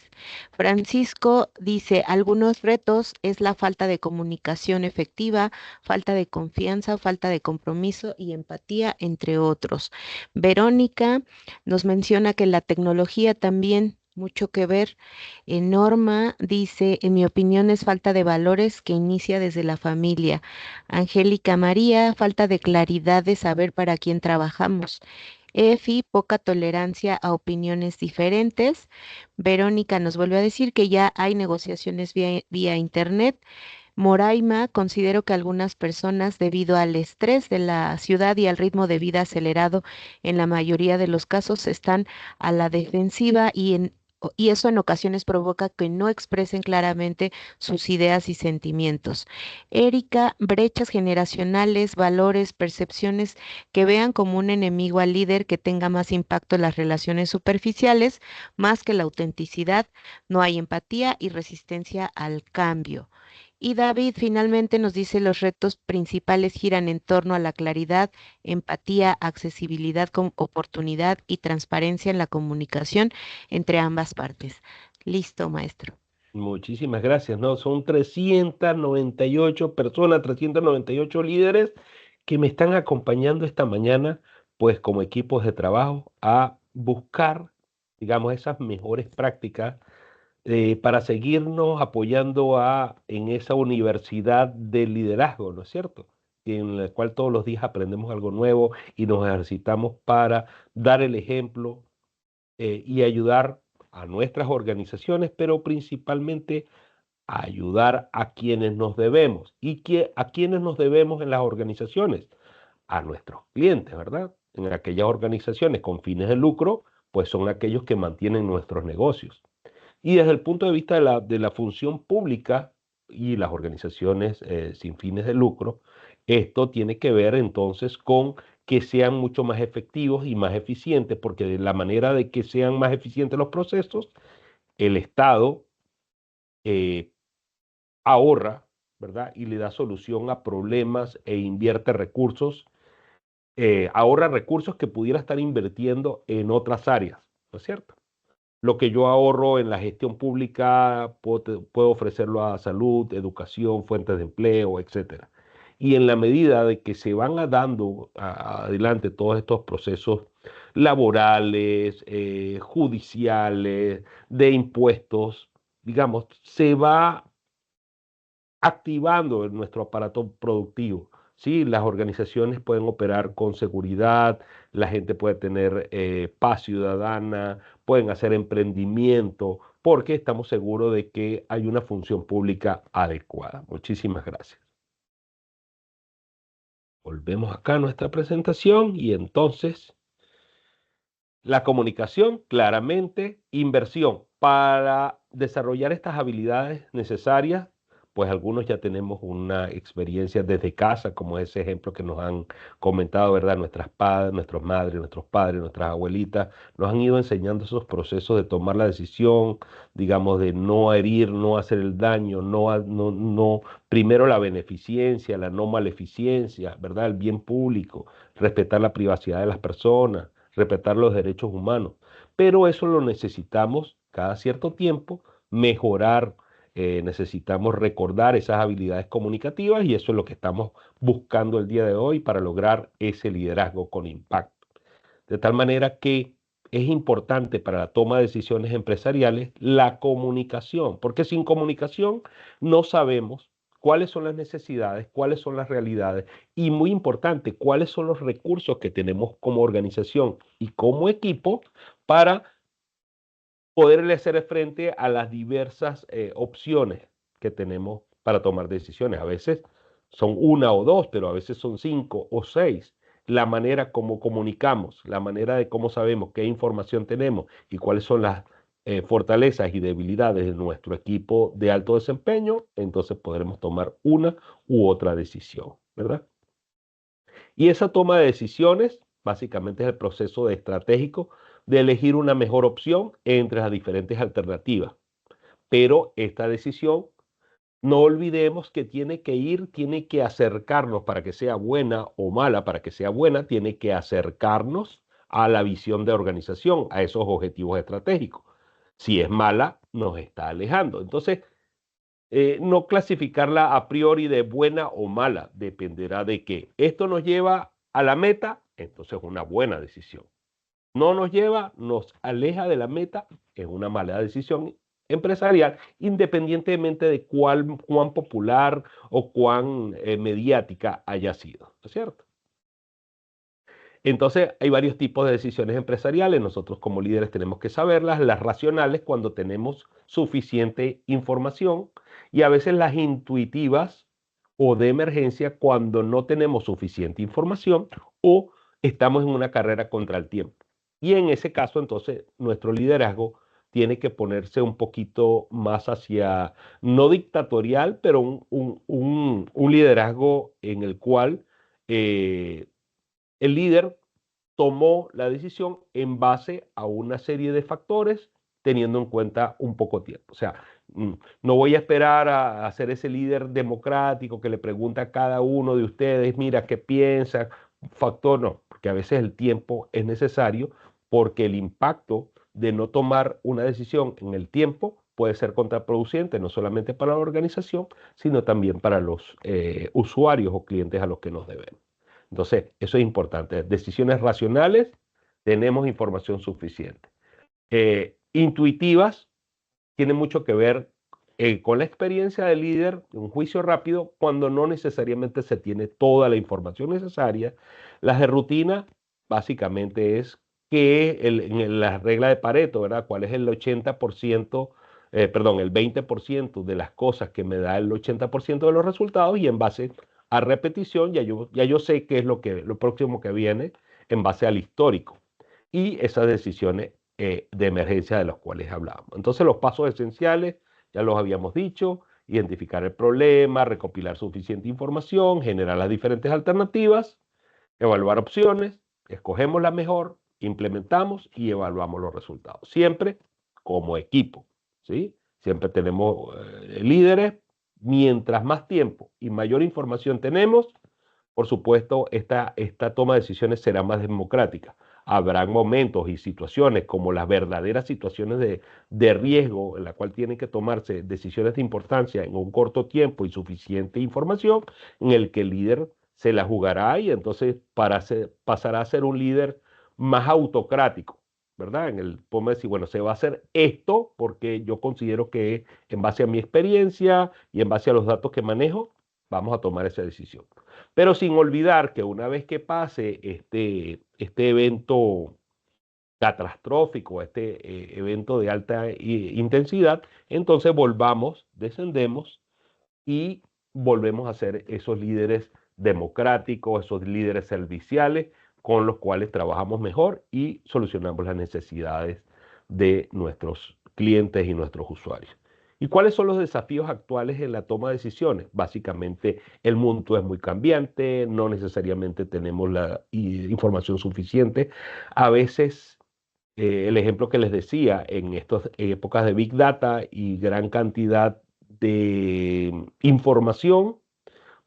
Francisco dice, algunos retos es la falta de comunicación efectiva, falta de confianza, falta de compromiso y empatía, entre otros. Verónica nos menciona que la tecnología también mucho que ver. Norma dice, en mi opinión es falta de valores que inicia desde la familia. Angélica María, falta de claridad de saber para quién trabajamos. Efi, poca tolerancia a opiniones diferentes. Verónica nos vuelve a decir que ya hay negociaciones vía internet. Moraima, considero que algunas personas, debido al estrés de la ciudad y al ritmo de vida acelerado, en la mayoría de los casos están a la defensiva y eso en ocasiones provoca que no expresen claramente sus ideas y sentimientos. Erika, brechas generacionales, valores, percepciones que vean como un enemigo al líder que tenga más impacto en las relaciones superficiales, más que la autenticidad, no hay empatía y resistencia al cambio. Y David finalmente nos dice los retos principales giran en torno a la claridad, empatía, accesibilidad con oportunidad y transparencia en la comunicación entre ambas partes. Listo, maestro. Muchísimas gracias, ¿no? Son 398 personas, 398 líderes que me están acompañando esta mañana, pues como equipos de trabajo, a buscar, digamos, esas mejores prácticas para seguirnos apoyando en esa universidad de liderazgo, ¿no es cierto? En la cual todos los días aprendemos algo nuevo y nos ejercitamos para dar el ejemplo y ayudar a nuestras organizaciones, pero principalmente a ayudar a quienes nos debemos. ¿A quienes nos debemos en las organizaciones? A nuestros clientes, ¿verdad? En aquellas organizaciones con fines de lucro, pues son aquellos que mantienen nuestros negocios. Y desde el punto de vista de la función pública y las organizaciones sin fines de lucro, esto tiene que ver entonces con que sean mucho más efectivos y más eficientes, porque de la manera de que sean más eficientes los procesos, el Estado eh, ahorra ¿verdad? Y le da solución a problemas e invierte recursos, ahorra recursos que pudiera estar invirtiendo en otras áreas, ¿no es cierto? Lo que yo ahorro en la gestión pública puedo ofrecerlo a salud, educación, fuentes de empleo, etcétera. Y en la medida de que se van dando adelante todos estos procesos laborales, judiciales, de impuestos, digamos, se va activando en nuestro aparato productivo. Sí, las organizaciones pueden operar con seguridad, la gente puede tener paz ciudadana, pueden hacer emprendimiento, porque estamos seguros de que hay una función pública adecuada. Muchísimas gracias. Volvemos acá a nuestra presentación y entonces la comunicación, claramente, inversión. Para desarrollar estas habilidades necesarias, pues algunos ya tenemos una experiencia desde casa, como ese ejemplo que nos han comentado, ¿verdad? Nuestras madres, nuestros padres, nuestras abuelitas, nos han ido enseñando esos procesos de tomar la decisión, digamos, de no herir, no hacer el daño, primero la beneficencia, la no maleficencia, ¿verdad? El bien público, respetar la privacidad de las personas, respetar los derechos humanos. Pero eso lo necesitamos cada cierto tiempo, mejorar, necesitamos recordar esas habilidades comunicativas y eso es lo que estamos buscando el día de hoy para lograr ese liderazgo con impacto. De tal manera que es importante para la toma de decisiones empresariales la comunicación, porque sin comunicación no sabemos cuáles son las necesidades, cuáles son las realidades y muy importante, cuáles son los recursos que tenemos como organización y como equipo para poderle hacer frente a las diversas opciones que tenemos para tomar decisiones. A veces son una o dos, pero a veces son 5 o 6. La manera como comunicamos, la manera de cómo sabemos qué información tenemos y cuáles son las fortalezas y debilidades de nuestro equipo de alto desempeño, entonces podremos tomar una u otra decisión, ¿verdad? Y esa toma de decisiones básicamente es el proceso estratégico de elegir una mejor opción entre las diferentes alternativas. Pero esta decisión, no olvidemos que tiene que acercarnos para que sea buena o mala, para que sea buena, tiene que acercarnos a la visión de organización, a esos objetivos estratégicos. Si es mala, nos está alejando. Entonces, no clasificarla a priori de buena o mala, dependerá de que esto nos lleva a la meta, entonces es una buena decisión. No nos lleva, nos aleja de la meta, es una mala decisión empresarial, independientemente de cuán popular o cuán mediática haya sido, ¿no es cierto? Entonces, hay varios tipos de decisiones empresariales. Nosotros como líderes tenemos que saberlas, las racionales cuando tenemos suficiente información y a veces las intuitivas o de emergencia cuando no tenemos suficiente información o estamos en una carrera contra el tiempo. Y en ese caso, entonces, nuestro liderazgo tiene que ponerse un poquito más hacia, no dictatorial, pero un liderazgo en el cual el líder tomó la decisión en base a una serie de factores teniendo en cuenta un poco tiempo. O sea, no voy a esperar a ser ese líder democrático que le pregunta a cada uno de ustedes, mira, ¿qué piensa? Factor, no, porque a veces el tiempo es necesario porque el impacto de no tomar una decisión en el tiempo puede ser contraproducente, no solamente para la organización, sino también para los usuarios o clientes a los que nos debemos. Entonces, eso es importante. Decisiones racionales, tenemos información suficiente. Intuitivas, tiene mucho que ver con la experiencia del líder, un juicio rápido, cuando no necesariamente se tiene toda la información necesaria. Las de rutina, básicamente es que en la regla de Pareto, ¿verdad? ¿Cuál es el 80%, perdón, el 20% de las cosas que me da el 80% de los resultados y en base a repetición, ya yo sé qué es lo próximo que viene en base al histórico y esas decisiones de emergencia de las cuales hablábamos. Entonces los pasos esenciales, ya los habíamos dicho, identificar el problema, recopilar suficiente información, generar las diferentes alternativas, evaluar opciones, escogemos la mejor, implementamos y evaluamos los resultados. Siempre como equipo, ¿sí? Siempre tenemos líderes, mientras más tiempo y mayor información tenemos, por supuesto, esta toma de decisiones será más democrática. Habrán momentos y situaciones como las verdaderas situaciones de riesgo en la cual tienen que tomarse decisiones de importancia en un corto tiempo y suficiente información, en el que el líder se la jugará y entonces pasará a ser un líder más autocrático, ¿verdad? Podemos decir, bueno, se va a hacer esto porque yo considero que en base a mi experiencia y en base a los datos que manejo, vamos a tomar esa decisión. Pero sin olvidar que una vez que pase este evento catastrófico, evento de alta intensidad, entonces descendemos y volvemos a ser esos líderes democráticos, esos líderes serviciales con los cuales trabajamos mejor y solucionamos las necesidades de nuestros clientes y nuestros usuarios. ¿Y cuáles son los desafíos actuales en la toma de decisiones? Básicamente, el mundo es muy cambiante, no necesariamente tenemos la información suficiente. A veces, el ejemplo que les decía, en estas épocas de Big Data y gran cantidad de información,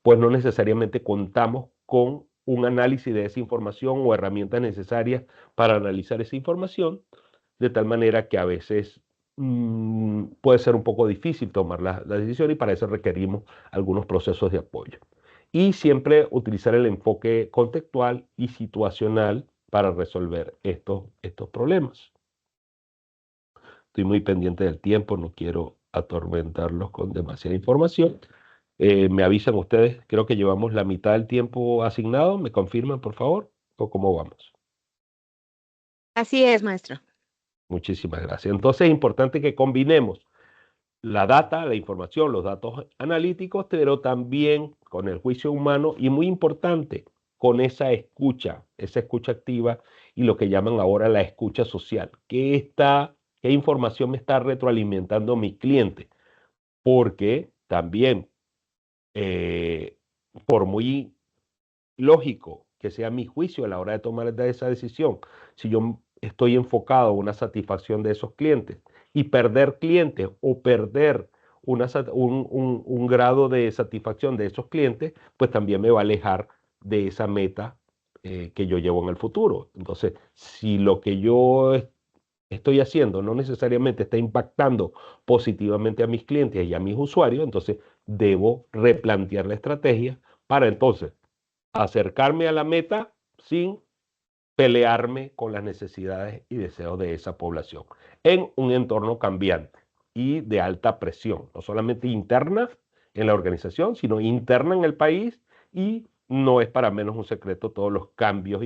pues no necesariamente contamos con un análisis de esa información o herramientas necesarias para analizar esa información, de tal manera que a veces puede ser un poco difícil tomar la decisión y para eso requerimos algunos procesos de apoyo. Y siempre utilizar el enfoque contextual y situacional para resolver estos problemas. Estoy muy pendiente del tiempo, no quiero atormentarlos con demasiada información. Me avisan ustedes, creo que llevamos la mitad del tiempo asignado. ¿Me confirman, por favor? ¿O cómo vamos? Así es, maestro. Muchísimas gracias. Entonces es importante que combinemos la data, la información, los datos analíticos, pero también con el juicio humano y muy importante, con esa escucha activa y lo que llaman ahora la escucha social. ¿Qué información me está retroalimentando mi cliente? Porque también, por muy lógico que sea mi juicio a la hora de tomar esa decisión, si yo estoy enfocado en una satisfacción de esos clientes y perder clientes o perder un grado de satisfacción de esos clientes, pues también me va a alejar de esa meta que yo llevo en el futuro. Entonces, si lo que yo estoy haciendo no necesariamente está impactando positivamente a mis clientes y a mis usuarios, entonces debo replantear la estrategia para entonces acercarme a la meta sin pelearme con las necesidades y deseos de esa población en un entorno cambiante y de alta presión, no solamente interna en la organización, sino interna en el país, y no es para menos un secreto todos los cambios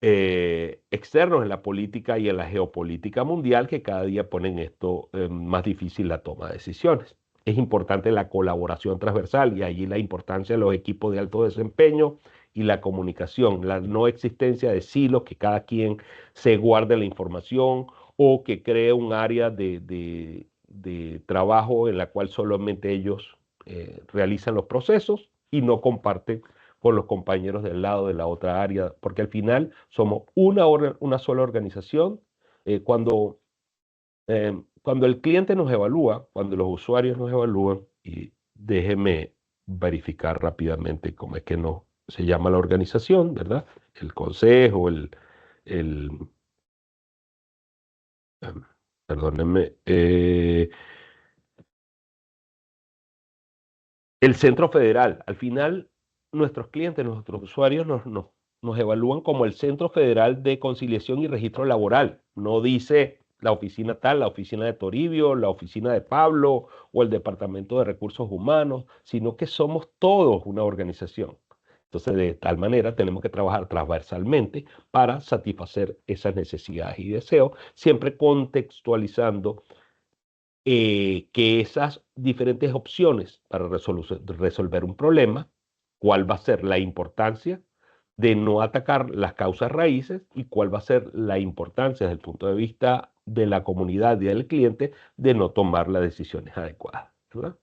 externos en la política y en la geopolítica mundial que cada día ponen esto más difícil la toma de decisiones. Es importante la colaboración transversal y allí la importancia de los equipos de alto desempeño y la comunicación, la no existencia de silos, que cada quien se guarde la información o que cree un área de trabajo en la cual solamente ellos realizan los procesos y no comparten con los compañeros del lado de la otra área, porque al final somos una sola organización. Cuando el cliente nos evalúa, cuando los usuarios nos evalúan, y déjeme verificar rápidamente cómo es que no se llama la organización, ¿verdad? El consejo, el perdónenme, el centro federal. Al final, nuestros clientes, nuestros usuarios nos evalúan como el Centro Federal de Conciliación y Registro Laboral. No dice la oficina tal, la oficina de Toribio, la oficina de Pablo o el Departamento de Recursos Humanos, sino que somos todos una organización. Entonces, de tal manera, tenemos que trabajar transversalmente para satisfacer esas necesidades y deseos, siempre contextualizando que esas diferentes opciones para resolver un problema, cuál va a ser la importancia de no atacar las causas raíces y cuál va a ser la importancia desde el punto de vista de la comunidad y del cliente de no tomar las decisiones adecuadas, ¿verdad?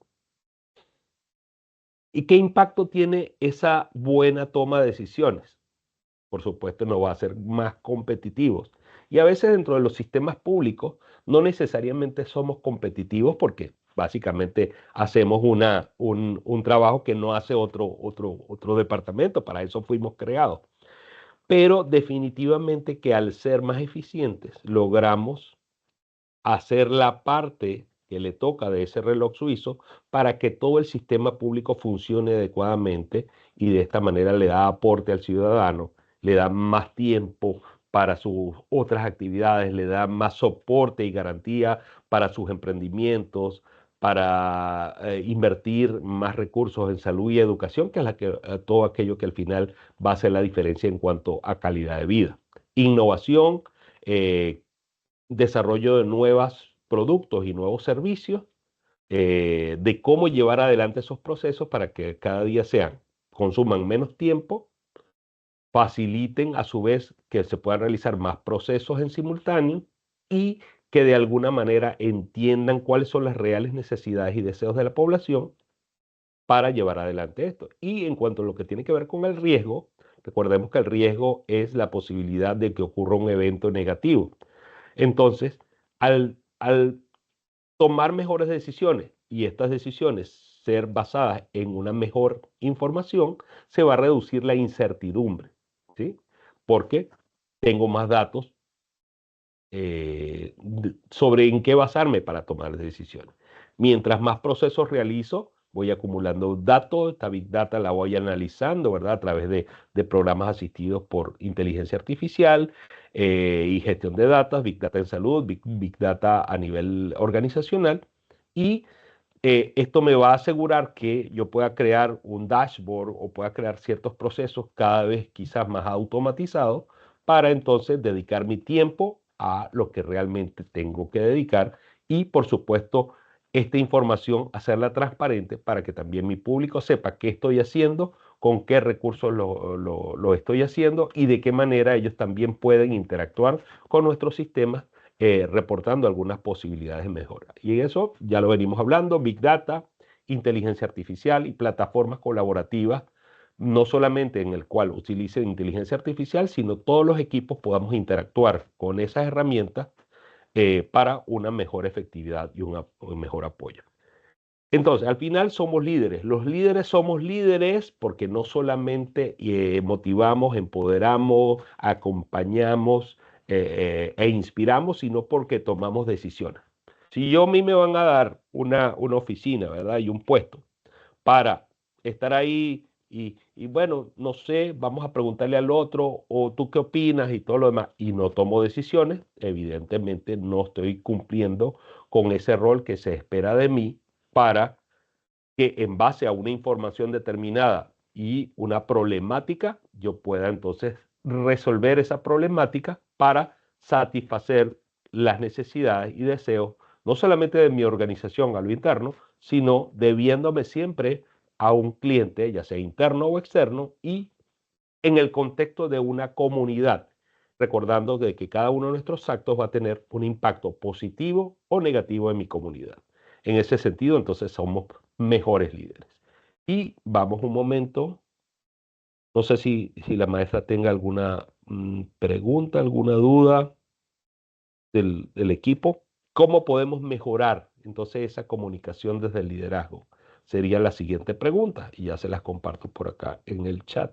¿Y qué impacto tiene esa buena toma de decisiones? Por supuesto, nos va a hacer más competitivos. Y a veces dentro de los sistemas públicos no necesariamente somos competitivos porque Básicamente hacemos un trabajo que no hace otro departamento, para eso fuimos creados. Pero definitivamente que al ser más eficientes logramos hacer la parte que le toca de ese reloj suizo para que todo el sistema público funcione adecuadamente y de esta manera le da aporte al ciudadano, le da más tiempo para sus otras actividades, le da más soporte y garantía para sus emprendimientos, para invertir más recursos en salud y educación, que es todo aquello que al final va a hacer la diferencia en cuanto a calidad de vida. Innovación, desarrollo de nuevos productos y nuevos servicios, de cómo llevar adelante esos procesos para que cada día consuman menos tiempo, faciliten a su vez que se puedan realizar más procesos en simultáneo y que de alguna manera entiendan cuáles son las reales necesidades y deseos de la población para llevar adelante esto. Y en cuanto a lo que tiene que ver con el riesgo, recordemos que el riesgo es la posibilidad de que ocurra un evento negativo. Entonces, al tomar mejores decisiones y estas decisiones ser basadas en una mejor información, se va a reducir la incertidumbre, ¿sí? Porque tengo más datos sobre en qué basarme para tomar decisiones. Mientras más procesos realizo, voy acumulando datos, esta Big Data la voy analizando, ¿verdad? A través de programas asistidos por inteligencia artificial y gestión de datos, Big Data en salud, Big Data a nivel organizacional. Y esto me va a asegurar que yo pueda crear un dashboard o pueda crear ciertos procesos cada vez quizás más automatizados para entonces dedicar mi tiempo a lo que realmente tengo que dedicar y por supuesto esta información hacerla transparente para que también mi público sepa qué estoy haciendo, con qué recursos lo estoy haciendo y de qué manera ellos también pueden interactuar con nuestros sistemas reportando algunas posibilidades de mejora. Y eso ya lo venimos hablando, Big Data, inteligencia artificial y plataformas colaborativas, no solamente en el cual utilicen inteligencia artificial, sino todos los equipos podamos interactuar con esas herramientas para una mejor efectividad y un mejor apoyo. Entonces, al final somos líderes. Los líderes somos líderes porque no solamente motivamos, empoderamos, acompañamos e inspiramos, sino porque tomamos decisiones. Si yo a mí me van a dar una oficina, ¿verdad? Y un puesto para estar ahí y bueno, no sé, vamos a preguntarle al otro o tú qué opinas y todo lo demás y no tomo decisiones, evidentemente no estoy cumpliendo con ese rol que se espera de mí para que en base a una información determinada y una problemática, yo pueda entonces resolver esa problemática para satisfacer las necesidades y deseos, no solamente de mi organización a lo interno, sino debiéndome siempre a un cliente, ya sea interno o externo, y en el contexto de una comunidad, recordando de que cada uno de nuestros actos va a tener un impacto positivo o negativo en mi comunidad. En ese sentido, entonces somos mejores líderes. Y vamos un momento, no sé si la maestra tenga alguna pregunta, alguna duda del equipo. ¿Cómo podemos mejorar entonces esa comunicación desde el liderazgo? Sería la siguiente pregunta y ya se las comparto por acá en el chat.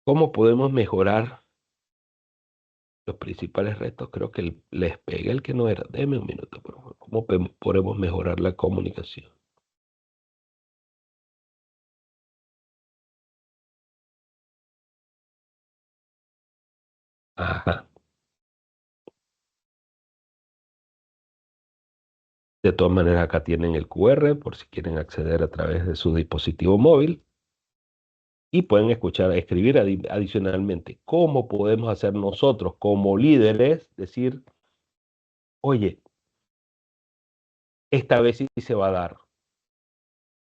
¿Cómo podemos mejorar los principales retos? Creo que les pegué el que no era. Deme un minuto, por favor. ¿Cómo podemos mejorar la comunicación? Ajá. De todas maneras, acá tienen el QR por si quieren acceder a través de su dispositivo móvil. Y pueden escribir adicionalmente cómo podemos hacer nosotros como líderes, decir, oye, esta vez sí se va a dar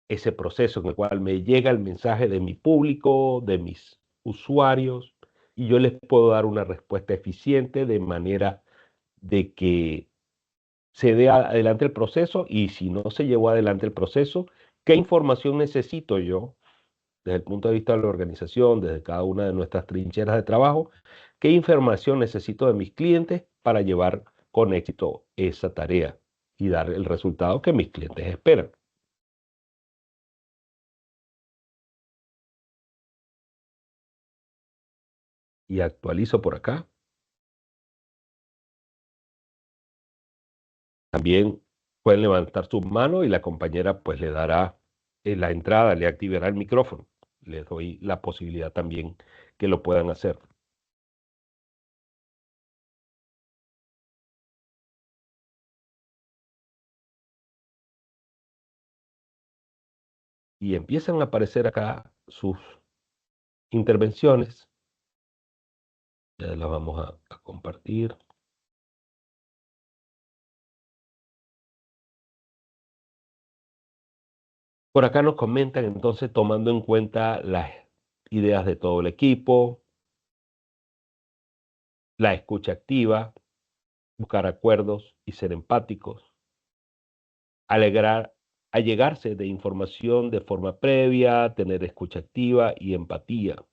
ese proceso en el cual me llega el mensaje de mi público, de mis usuarios, y yo les puedo dar una respuesta eficiente de manera de que se dé adelante el proceso y si no se llevó adelante el proceso, ¿qué información necesito yo desde el punto de vista de la organización, desde cada una de nuestras trincheras de trabajo, qué información necesito de mis clientes para llevar con éxito esa tarea y dar el resultado que mis clientes esperan. Y actualizo por acá. También pueden levantar su mano y la compañera pues le dará la entrada, le activará el micrófono. Les doy la posibilidad también que lo puedan hacer. Y empiezan a aparecer acá sus intervenciones. Ya las vamos a compartir. Por acá nos comentan entonces tomando en cuenta las ideas de todo el equipo, la escucha activa, buscar acuerdos y ser empáticos, allegarse de información de forma previa, tener escucha activa y empatía.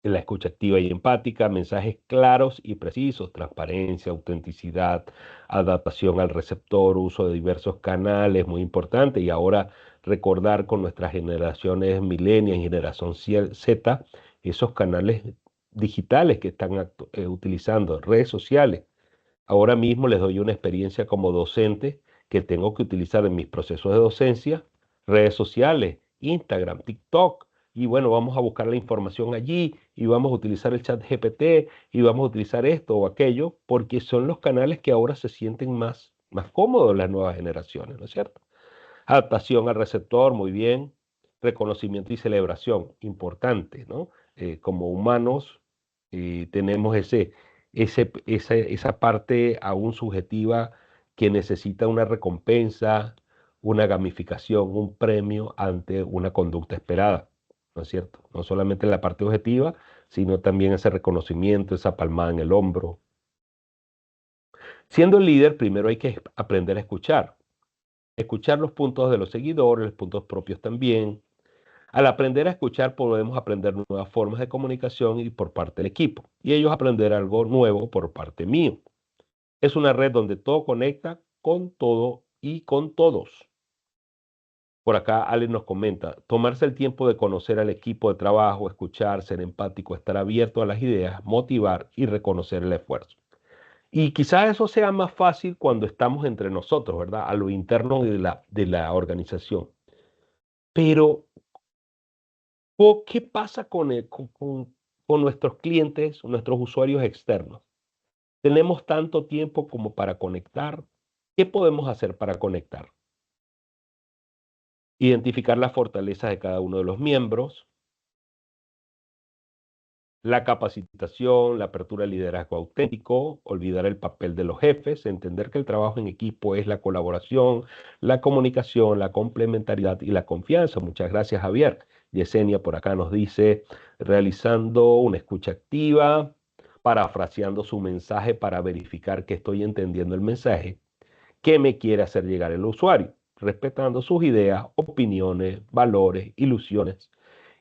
En la escucha activa y empática, mensajes claros y precisos, transparencia, autenticidad, adaptación al receptor, uso de diversos canales, muy importante. Y ahora recordar con nuestras generaciones millennials y generación Z, esos canales digitales que están utilizando, redes sociales. Ahora mismo les doy una experiencia como docente que tengo que utilizar en mis procesos de docencia, redes sociales, Instagram, TikTok, y bueno, vamos a buscar la información allí y vamos a utilizar el chat GPT y vamos a utilizar esto o aquello, porque son los canales que ahora se sienten más cómodos las nuevas generaciones, ¿no es cierto? Adaptación al receptor, muy bien. Reconocimiento y celebración, importante, ¿no? Como humanos tenemos esa parte aún subjetiva que necesita una recompensa, una gamificación, un premio ante una conducta esperada, ¿no es cierto? No solamente la parte objetiva, sino también ese reconocimiento, esa palmada en el hombro. Siendo el líder, primero hay que aprender a escuchar los puntos de los seguidores, los puntos propios también. Al aprender a escuchar podemos aprender nuevas formas de comunicación y por parte del equipo, y ellos aprender algo nuevo por parte mío. Es una red donde todo conecta con todo y con todos. Por acá Alex nos comenta, tomarse el tiempo de conocer al equipo de trabajo, escuchar, ser empático, estar abierto a las ideas, motivar y reconocer el esfuerzo. Y quizás eso sea más fácil cuando estamos entre nosotros, ¿verdad? A lo interno de la organización. Pero, ¿qué pasa con nuestros clientes, nuestros usuarios externos? ¿Tenemos tanto tiempo como para conectar? ¿Qué podemos hacer para conectar? Identificar las fortalezas de cada uno de los miembros, la capacitación, la apertura al liderazgo auténtico, olvidar el papel de los jefes, entender que el trabajo en equipo es la colaboración, la comunicación, la complementariedad y la confianza. Muchas gracias, Javier. Yesenia por acá nos dice, realizando una escucha activa, parafraseando su mensaje para verificar que estoy entendiendo el mensaje, qué me quiere hacer llegar el usuario, respetando sus ideas, opiniones, valores, ilusiones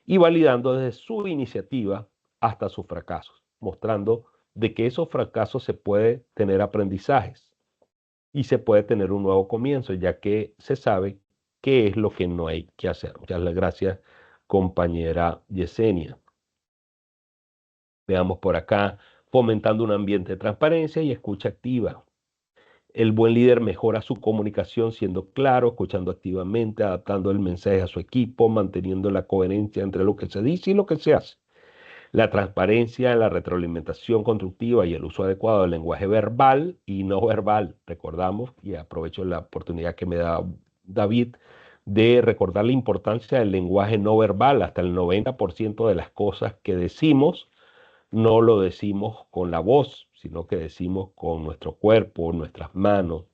y validando desde su iniciativa hasta sus fracasos, mostrando de que esos fracasos se puede tener aprendizajes y se puede tener un nuevo comienzo, ya que se sabe qué es lo que no hay que hacer. Muchas gracias, compañera Yesenia. Veamos por acá, fomentando un ambiente de transparencia y escucha activa. El buen líder mejora su comunicación siendo claro, escuchando activamente, adaptando el mensaje a su equipo, manteniendo la coherencia entre lo que se dice y lo que se hace. La transparencia, la retroalimentación constructiva y el uso adecuado del lenguaje verbal y no verbal. Recordamos, y aprovecho la oportunidad que me da David, de recordar la importancia del lenguaje no verbal. Hasta el 90% de las cosas que decimos no lo decimos con la voz, sino que decimos con nuestro cuerpo, nuestras manos.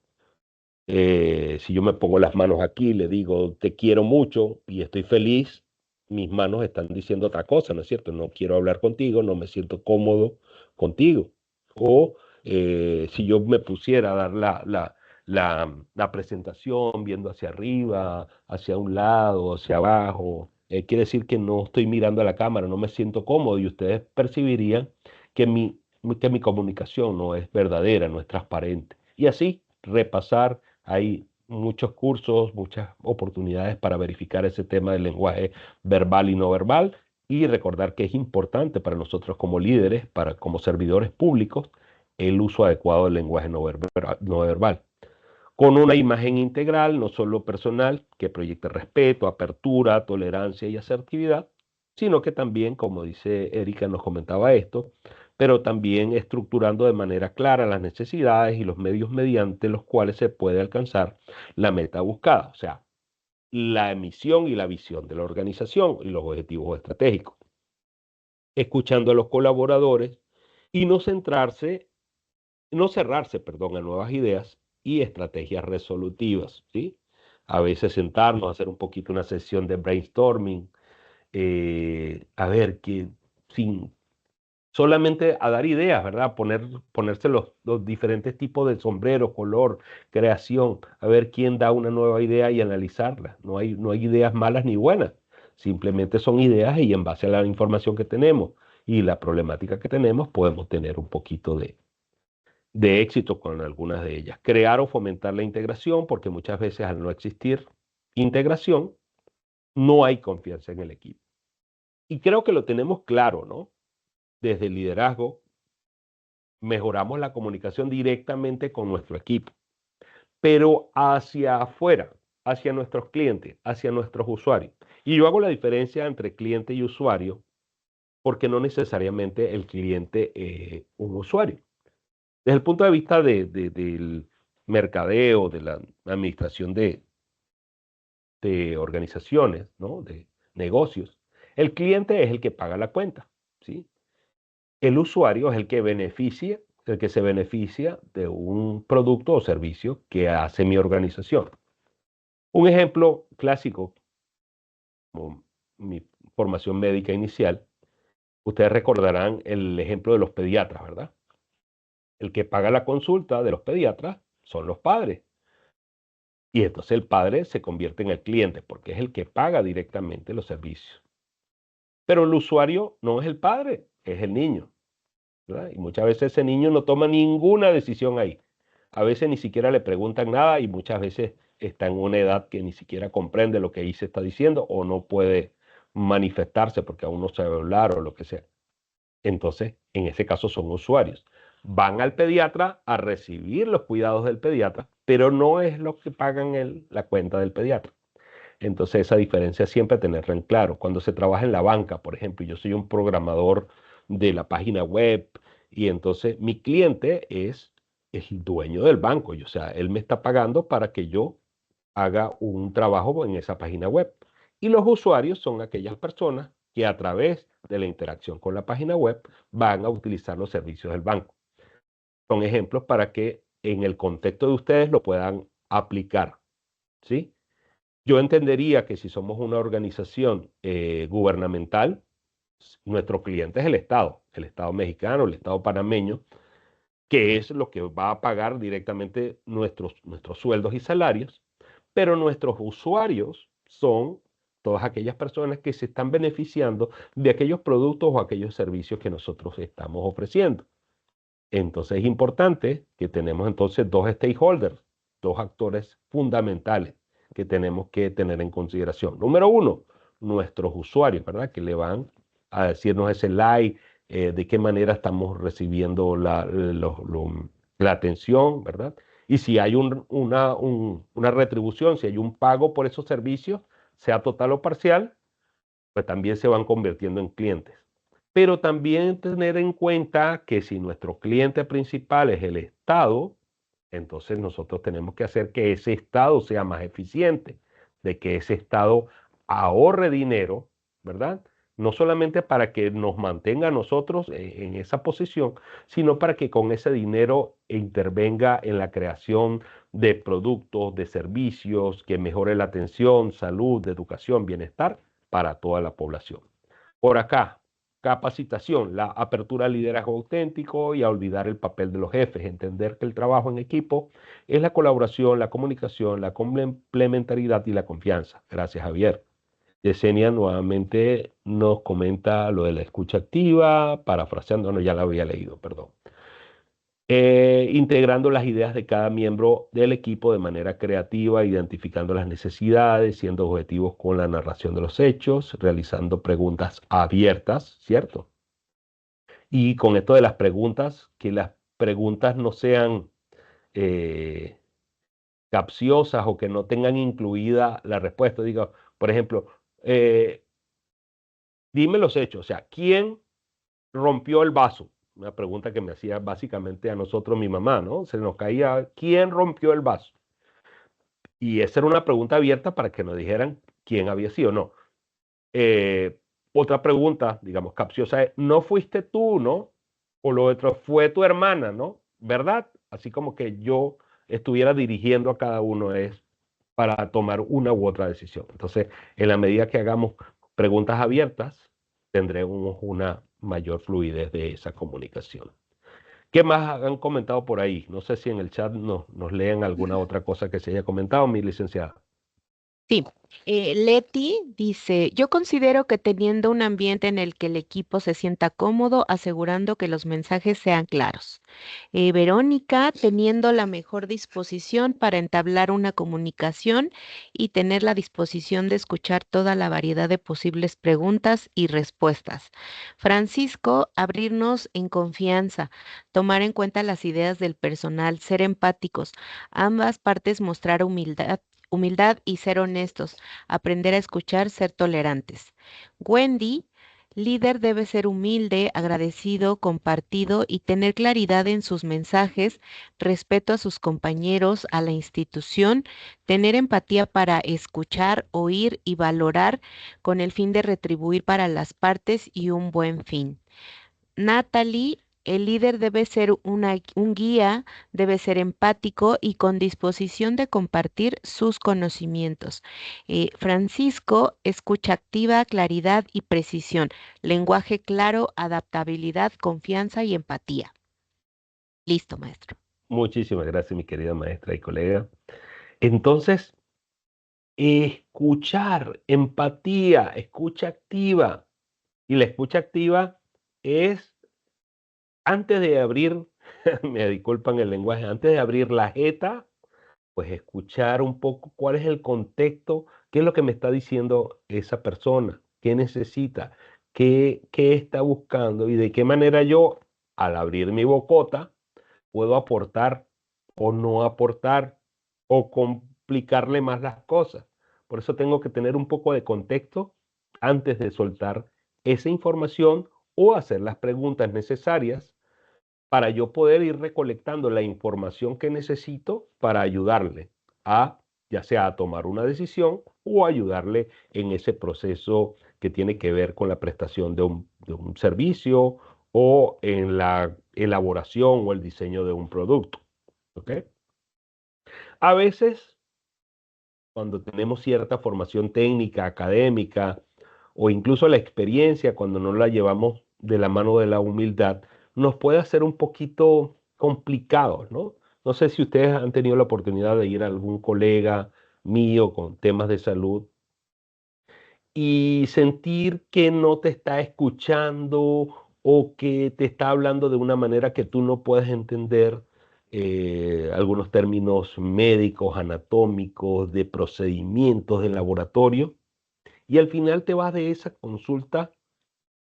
Si yo me pongo las manos aquí, le digo, te quiero mucho y estoy feliz, mis manos están diciendo otra cosa, ¿no es cierto? No quiero hablar contigo, no me siento cómodo contigo. O si yo me pusiera a dar la presentación viendo hacia arriba, hacia un lado, hacia abajo. Quiere decir que no estoy mirando a la cámara, no me siento cómodo y ustedes percibirían que mi comunicación no es verdadera, no es transparente. Y así repasar, hay muchos cursos, muchas oportunidades para verificar ese tema del lenguaje verbal y no verbal y recordar que es importante para nosotros como líderes, como servidores públicos, el uso adecuado del lenguaje no verbal. Con una imagen integral, no solo personal, que proyecte respeto, apertura, tolerancia y asertividad, sino que también, como dice Erika, nos comentaba esto, pero también estructurando de manera clara las necesidades y los medios mediante los cuales se puede alcanzar la meta buscada, o sea, la misión y la visión de la organización y los objetivos estratégicos. Escuchando a los colaboradores y no cerrarse, perdón, a nuevas ideas y estrategias resolutivas, ¿sí? A veces sentarnos, hacer un poquito una sesión de brainstorming, a ver, que sin solamente a dar ideas, ¿verdad? Ponerse los diferentes tipos de sombrero, color, creación, a ver quién da una nueva idea y analizarla. No hay ideas malas ni buenas, simplemente son ideas y en base a la información que tenemos y la problemática que tenemos, podemos tener un poquito de éxito con algunas de ellas. Crear o fomentar la integración, porque muchas veces al no existir integración, no hay confianza en el equipo. Y creo que lo tenemos claro, ¿no? Desde el liderazgo, mejoramos la comunicación directamente con nuestro equipo, pero hacia afuera, hacia nuestros clientes, hacia nuestros usuarios. Y yo hago la diferencia entre cliente y usuario, porque no necesariamente el cliente es un usuario. Desde el punto de vista del mercadeo, de la administración de organizaciones, ¿no? De negocios, el cliente es el que paga la cuenta, ¿sí? El usuario es el que se beneficia de un producto o servicio que hace mi organización. Un ejemplo clásico, como mi formación médica inicial, ustedes recordarán el ejemplo de los pediatras, ¿verdad? El que paga la consulta de los pediatras son los padres. Y entonces el padre se convierte en el cliente porque es el que paga directamente los servicios. Pero el usuario no es el padre, es el niño, ¿verdad? Y muchas veces ese niño no toma ninguna decisión ahí. A veces ni siquiera le preguntan nada y muchas veces está en una edad que ni siquiera comprende lo que ahí se está diciendo o no puede manifestarse porque aún no sabe hablar o lo que sea. Entonces, en ese caso son usuarios. Van al pediatra a recibir los cuidados del pediatra, pero no es lo que pagan la cuenta del pediatra. Entonces, esa diferencia siempre tenerla en claro. Cuando se trabaja en la banca, por ejemplo, yo soy un programador de la página web y entonces mi cliente es el dueño del banco. O sea, él me está pagando para que yo haga un trabajo en esa página web. Y los usuarios son aquellas personas que a través de la interacción con la página web van a utilizar los servicios del banco. Son ejemplos para que en el contexto de ustedes lo puedan aplicar, ¿sí? Yo entendería que si somos una organización gubernamental, nuestro cliente es el Estado mexicano, el Estado panameño, que es lo que va a pagar directamente nuestros sueldos y salarios, pero nuestros usuarios son todas aquellas personas que se están beneficiando de aquellos productos o aquellos servicios que nosotros estamos ofreciendo. Entonces es importante que tenemos entonces dos stakeholders, dos actores fundamentales que tenemos que tener en consideración. Número uno, nuestros usuarios, ¿verdad? Que le van a decirnos ese like, de qué manera estamos recibiendo la atención, ¿verdad? Y si hay una retribución, si hay un pago por esos servicios, sea total o parcial, pues también se van convirtiendo en clientes. Pero también tener en cuenta que si nuestro cliente principal es el Estado, entonces nosotros tenemos que hacer que ese Estado sea más eficiente, de que ese Estado ahorre dinero, ¿verdad? No solamente para que nos mantenga a nosotros en esa posición, sino para que con ese dinero intervenga en la creación de productos, de servicios, que mejore la atención, salud, educación, bienestar para toda la población. Por acá, Capacitación, la apertura al liderazgo auténtico y a olvidar el papel de los jefes, entender que el trabajo en equipo es la colaboración, la comunicación, la complementariedad y la confianza. Gracias, Javier. Yesenia nuevamente nos comenta lo de la escucha activa, parafraseando, no, ya la había leído, perdón. Integrando las ideas de cada miembro del equipo de manera creativa, identificando las necesidades, siendo objetivos con la narración de los hechos, realizando preguntas abiertas, ¿cierto? Y con esto de las preguntas, que las preguntas no sean eh, capciosas o que no tengan incluida la respuesta. Digo, por ejemplo, eh, dime los hechos, o sea, ¿quién rompió el vaso? Una pregunta que me hacía básicamente a nosotros mi mamá, ¿no? Se nos caía, ¿quién rompió el vaso? Y esa era una pregunta abierta para que nos dijeran quién había sido, no. Otra pregunta, digamos, capciosa es, no fuiste tú, ¿no? O lo otro, fue tu hermana, ¿no? ¿Verdad? Así como que yo estuviera dirigiendo a cada uno es para tomar una u otra decisión. Entonces, en la medida que hagamos preguntas abiertas, tendremos una mayor fluidez de esa comunicación. ¿Qué más han comentado por ahí? No sé si en el chat nos leen alguna otra cosa que se haya comentado, mi licenciada. Sí, Leti dice, yo considero que teniendo un ambiente en el que el equipo se sienta cómodo, asegurando que los mensajes sean claros. Verónica, teniendo la mejor disposición para entablar una comunicación y tener la disposición de escuchar toda la variedad de posibles preguntas y respuestas. Francisco, abrirnos en confianza, tomar en cuenta las ideas del personal, ser empáticos, ambas partes mostrar humildad y ser honestos, aprender a escuchar, ser tolerantes. Wendy, líder debe ser humilde, agradecido, compartido y tener claridad en sus mensajes, respeto a sus compañeros, a la institución, tener empatía para escuchar, oír y valorar con el fin de retribuir para las partes y un buen fin. Natalie, el líder debe ser un guía, debe ser empático y con disposición de compartir sus conocimientos. Francisco, escucha activa, claridad y precisión, lenguaje claro, adaptabilidad, confianza y empatía. Listo, maestro. Muchísimas gracias, mi querida maestra y colega. Entonces, escuchar, empatía, escucha activa. Y la escucha activa es antes de abrir, me disculpan el lenguaje, antes de abrir la jeta, pues escuchar un poco cuál es el contexto, qué es lo que me está diciendo esa persona, qué necesita, qué está buscando y de qué manera yo, al abrir mi bocota, puedo aportar o no aportar o complicarle más las cosas. Por eso tengo que tener un poco de contexto antes de soltar esa información o hacer las preguntas necesarias para yo poder ir recolectando la información que necesito para ayudarle a, ya sea a tomar una decisión o ayudarle en ese proceso que tiene que ver con la prestación de un servicio o en la elaboración o el diseño de un producto. ¿Ok? A veces, cuando tenemos cierta formación técnica, académica o incluso la experiencia, cuando no la llevamos de la mano de la humildad, nos puede hacer un poquito complicado, ¿no? No sé si ustedes han tenido la oportunidad de ir a algún colega mío con temas de salud y sentir que no te está escuchando o que te está hablando de una manera que tú no puedes entender algunos términos médicos, anatómicos, de procedimientos de laboratorio, y al final te vas de esa consulta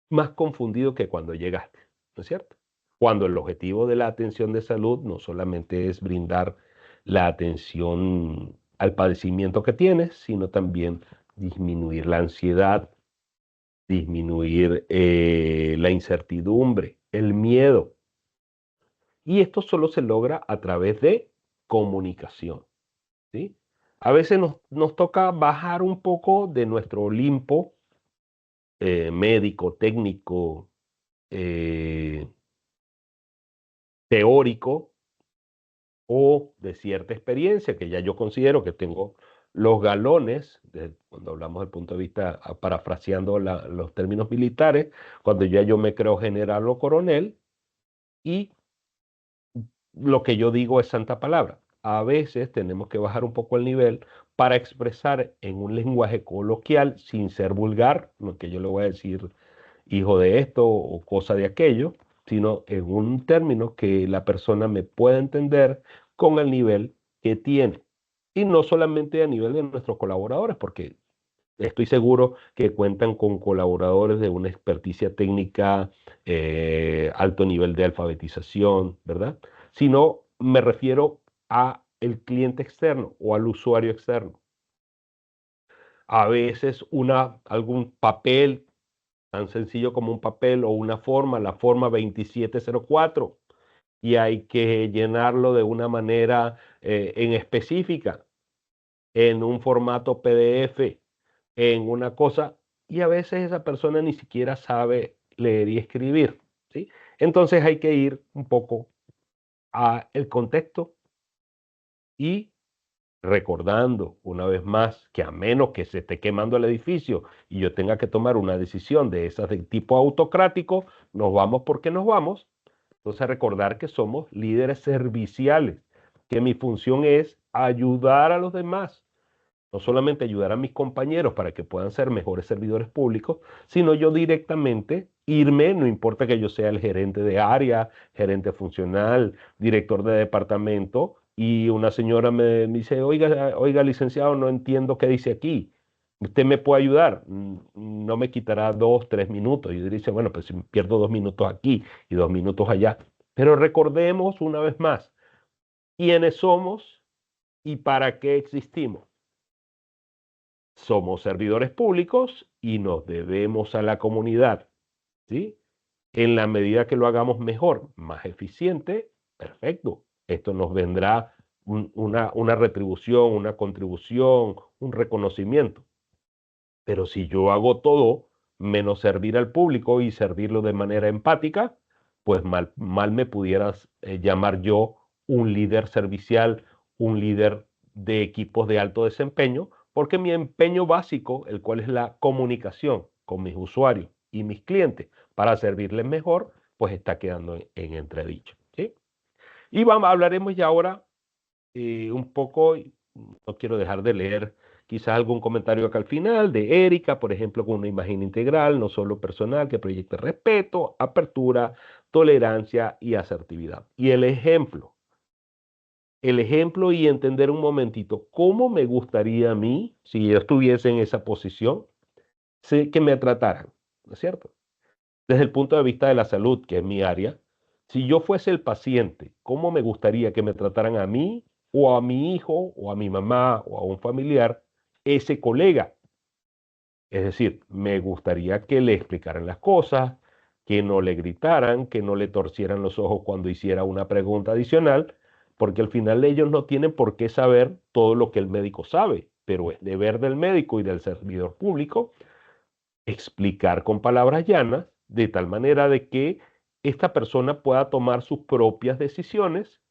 más confundido que cuando llegaste, ¿no es cierto? Cuando el objetivo de la atención de salud no solamente es brindar la atención al padecimiento que tienes, sino también disminuir la ansiedad, disminuir la incertidumbre, el miedo. Y esto solo se logra a través de comunicación, ¿sí? A veces nos toca bajar un poco de nuestro Olimpo médico, técnico, eh, teórico o de cierta experiencia que ya yo considero que tengo los galones, cuando hablamos del punto de vista, parafraseando los términos militares, cuando ya yo me creo general o coronel, y lo que yo digo es santa palabra. A veces tenemos que bajar un poco el nivel para expresar en un lenguaje coloquial, sin ser vulgar, no que yo le voy a decir hijo de esto o cosa de aquello, sino en un término que la persona me pueda entender con el nivel que tiene. Y no solamente a nivel de nuestros colaboradores, porque estoy seguro que cuentan con colaboradores de una experticia técnica, alto nivel de alfabetización, ¿verdad? Sino me refiero a el cliente externo o al usuario externo. A veces algún papel, tan sencillo como un papel o una forma, la forma 2704, y hay que llenarlo de una manera en específica, en un formato PDF, en una cosa, y a veces esa persona ni siquiera sabe leer y escribir, ¿sí? Entonces hay que ir un poco a el contexto y recordando una vez más que a menos que se esté quemando el edificio y yo tenga que tomar una decisión de esas de tipo autocrático, nos vamos porque nos vamos. Entonces recordar que somos líderes serviciales, que mi función es ayudar a los demás. No solamente ayudar a mis compañeros para que puedan ser mejores servidores públicos, sino yo directamente irme, no importa que yo sea el gerente de área, gerente funcional, director de departamento, y una señora me dice, oiga, licenciado, no entiendo qué dice aquí. ¿Usted me puede ayudar? No me quitará 2, 3 minutos. Y yo dice, bueno, pues si pierdo 2 minutos aquí y 2 minutos allá. Pero recordemos una vez más, quiénes somos y para qué existimos. Somos servidores públicos y nos debemos a la comunidad, ¿sí? En la medida que lo hagamos mejor, más eficiente, perfecto. Esto nos vendrá una retribución, una contribución, un reconocimiento. Pero si yo hago todo menos servir al público y servirlo de manera empática, pues mal me pudieras llamar yo un líder servicial, un líder de equipos de alto desempeño, porque mi empeño básico, el cual es la comunicación con mis usuarios y mis clientes para servirles mejor, pues está quedando en entredicho, ¿sí? Y hablaremos ya ahora un poco, no quiero dejar de leer quizás algún comentario acá al final de Erika, por ejemplo, con una imagen integral, no solo personal, que proyecte respeto, apertura, tolerancia y asertividad. Y el ejemplo y entender un momentito cómo me gustaría a mí, si yo estuviese en esa posición, que me trataran, ¿no es cierto? Desde el punto de vista de la salud, que es mi área, si yo fuese el paciente, ¿cómo me gustaría que me trataran a mí o a mi hijo o a mi mamá o a un familiar, ese colega? Es decir, me gustaría que le explicaran las cosas, que no le gritaran, que no le torcieran los ojos cuando hiciera una pregunta adicional, porque al final ellos no tienen por qué saber todo lo que el médico sabe, pero es deber del médico y del servidor público explicar con palabras llanas, de tal manera de que esta persona pueda tomar sus propias decisiones,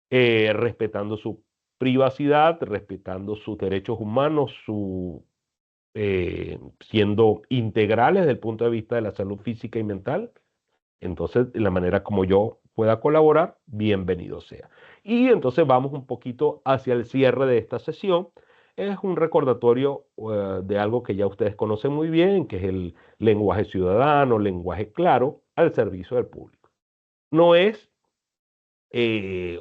respetando su privacidad, respetando sus derechos humanos, siendo integrales desde el punto de vista de la salud física y mental. Entonces, de la manera como yo pueda colaborar, bienvenido sea. Y entonces vamos un poquito hacia el cierre de esta sesión. Es un recordatorio de algo que ya ustedes conocen muy bien, que es el lenguaje ciudadano, lenguaje claro al servicio del público. No es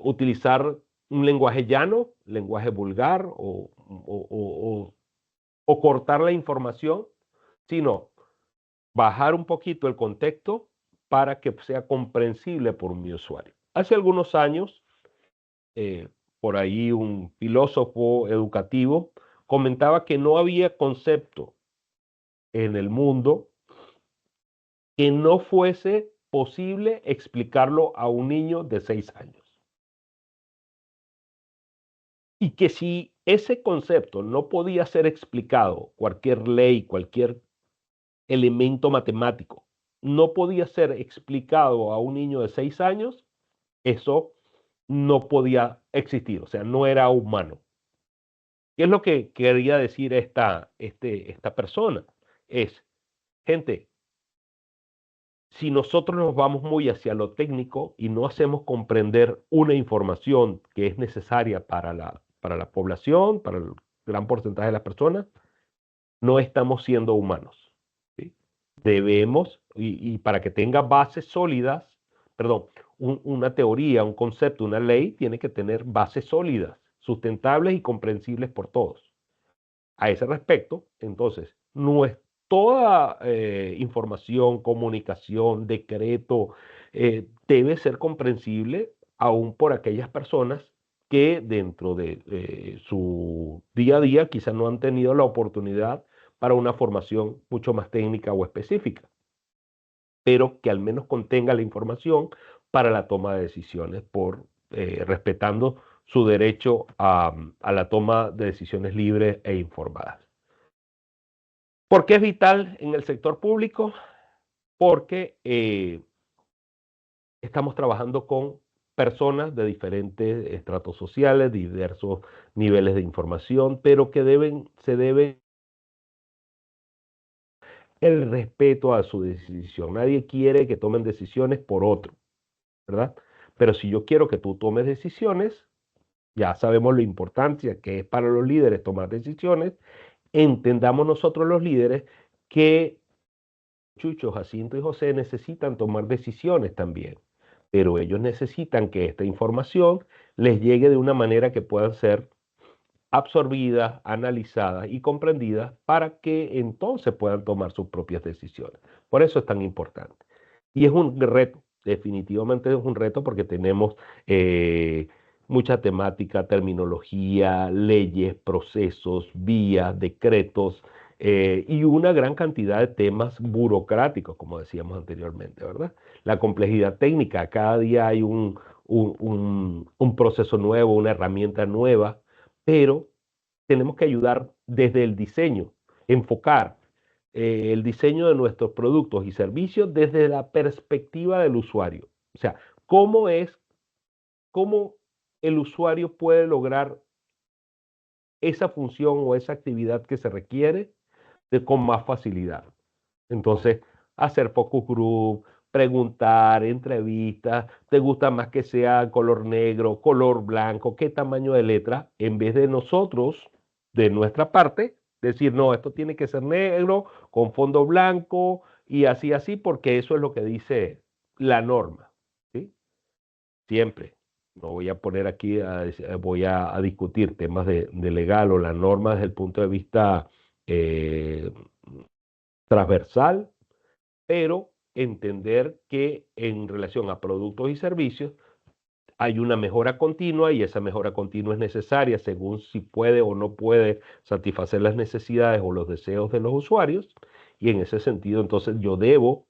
utilizar un lenguaje llano, lenguaje vulgar o cortar la información, sino bajar un poquito el contexto para que sea comprensible por mi usuario. Hace algunos años, eh, por ahí un filósofo educativo comentaba que no había concepto en el mundo que no fuese posible explicarlo a un niño de 6 años. Y que si ese concepto no podía ser explicado, cualquier ley, cualquier elemento matemático, no podía ser explicado a un niño de 6 años, eso no podía existir, o sea, no era humano. ¿Qué es lo que quería decir esta persona? Es, gente, si nosotros nos vamos muy hacia lo técnico y no hacemos comprender una información que es necesaria para la población, para el gran porcentaje de las personas, no estamos siendo humanos, ¿sí? Debemos, y para que tenga bases sólidas, perdón, una teoría, un concepto, una ley, tiene que tener bases sólidas, sustentables y comprensibles por todos. A ese respecto, entonces, no es toda información, comunicación, decreto, debe ser comprensible aún por aquellas personas que dentro de su día a día quizás no han tenido la oportunidad para una formación mucho más técnica o específica, pero que al menos contenga la información para la toma de decisiones, respetando su derecho a la toma de decisiones libres e informadas. ¿Por qué es vital en el sector público? Porque estamos trabajando con personas de diferentes estratos sociales, diversos niveles de información, pero que se debe el respeto a su decisión. Nadie quiere que tomen decisiones por otro, ¿verdad? Pero si yo quiero que tú tomes decisiones, ya sabemos la importancia que es para los líderes tomar decisiones, entendamos nosotros los líderes que Chucho, Jacinto y José necesitan tomar decisiones también, pero ellos necesitan que esta información les llegue de una manera que puedan ser absorbidas, analizadas y comprendidas para que entonces puedan tomar sus propias decisiones. Por eso es tan importante. Y es un reto, definitivamente es un reto porque tenemos mucha temática, terminología, leyes, procesos, vías, decretos y una gran cantidad de temas burocráticos, como decíamos anteriormente, ¿verdad? La complejidad técnica, cada día hay un proceso nuevo, una herramienta nueva, pero tenemos que ayudar desde el diseño, enfocar el diseño de nuestros productos y servicios desde la perspectiva del usuario. O sea, cómo el usuario puede lograr esa función o esa actividad que se requiere con más facilidad. Entonces, hacer focus group, preguntar, entrevistas, ¿te gusta más que sea color negro, color blanco, qué tamaño de letra? En vez de nosotros, de nuestra parte, decir, no, esto tiene que ser negro, con fondo blanco y así, así, porque eso es lo que dice la norma, ¿sí? Siempre. No voy a poner aquí, voy a discutir temas de legal o la norma desde el punto de vista eh, transversal, pero entender que en relación a productos y servicios hay una mejora continua y esa mejora continua es necesaria según si puede o no puede satisfacer las necesidades o los deseos de los usuarios. Y en ese sentido, entonces yo debo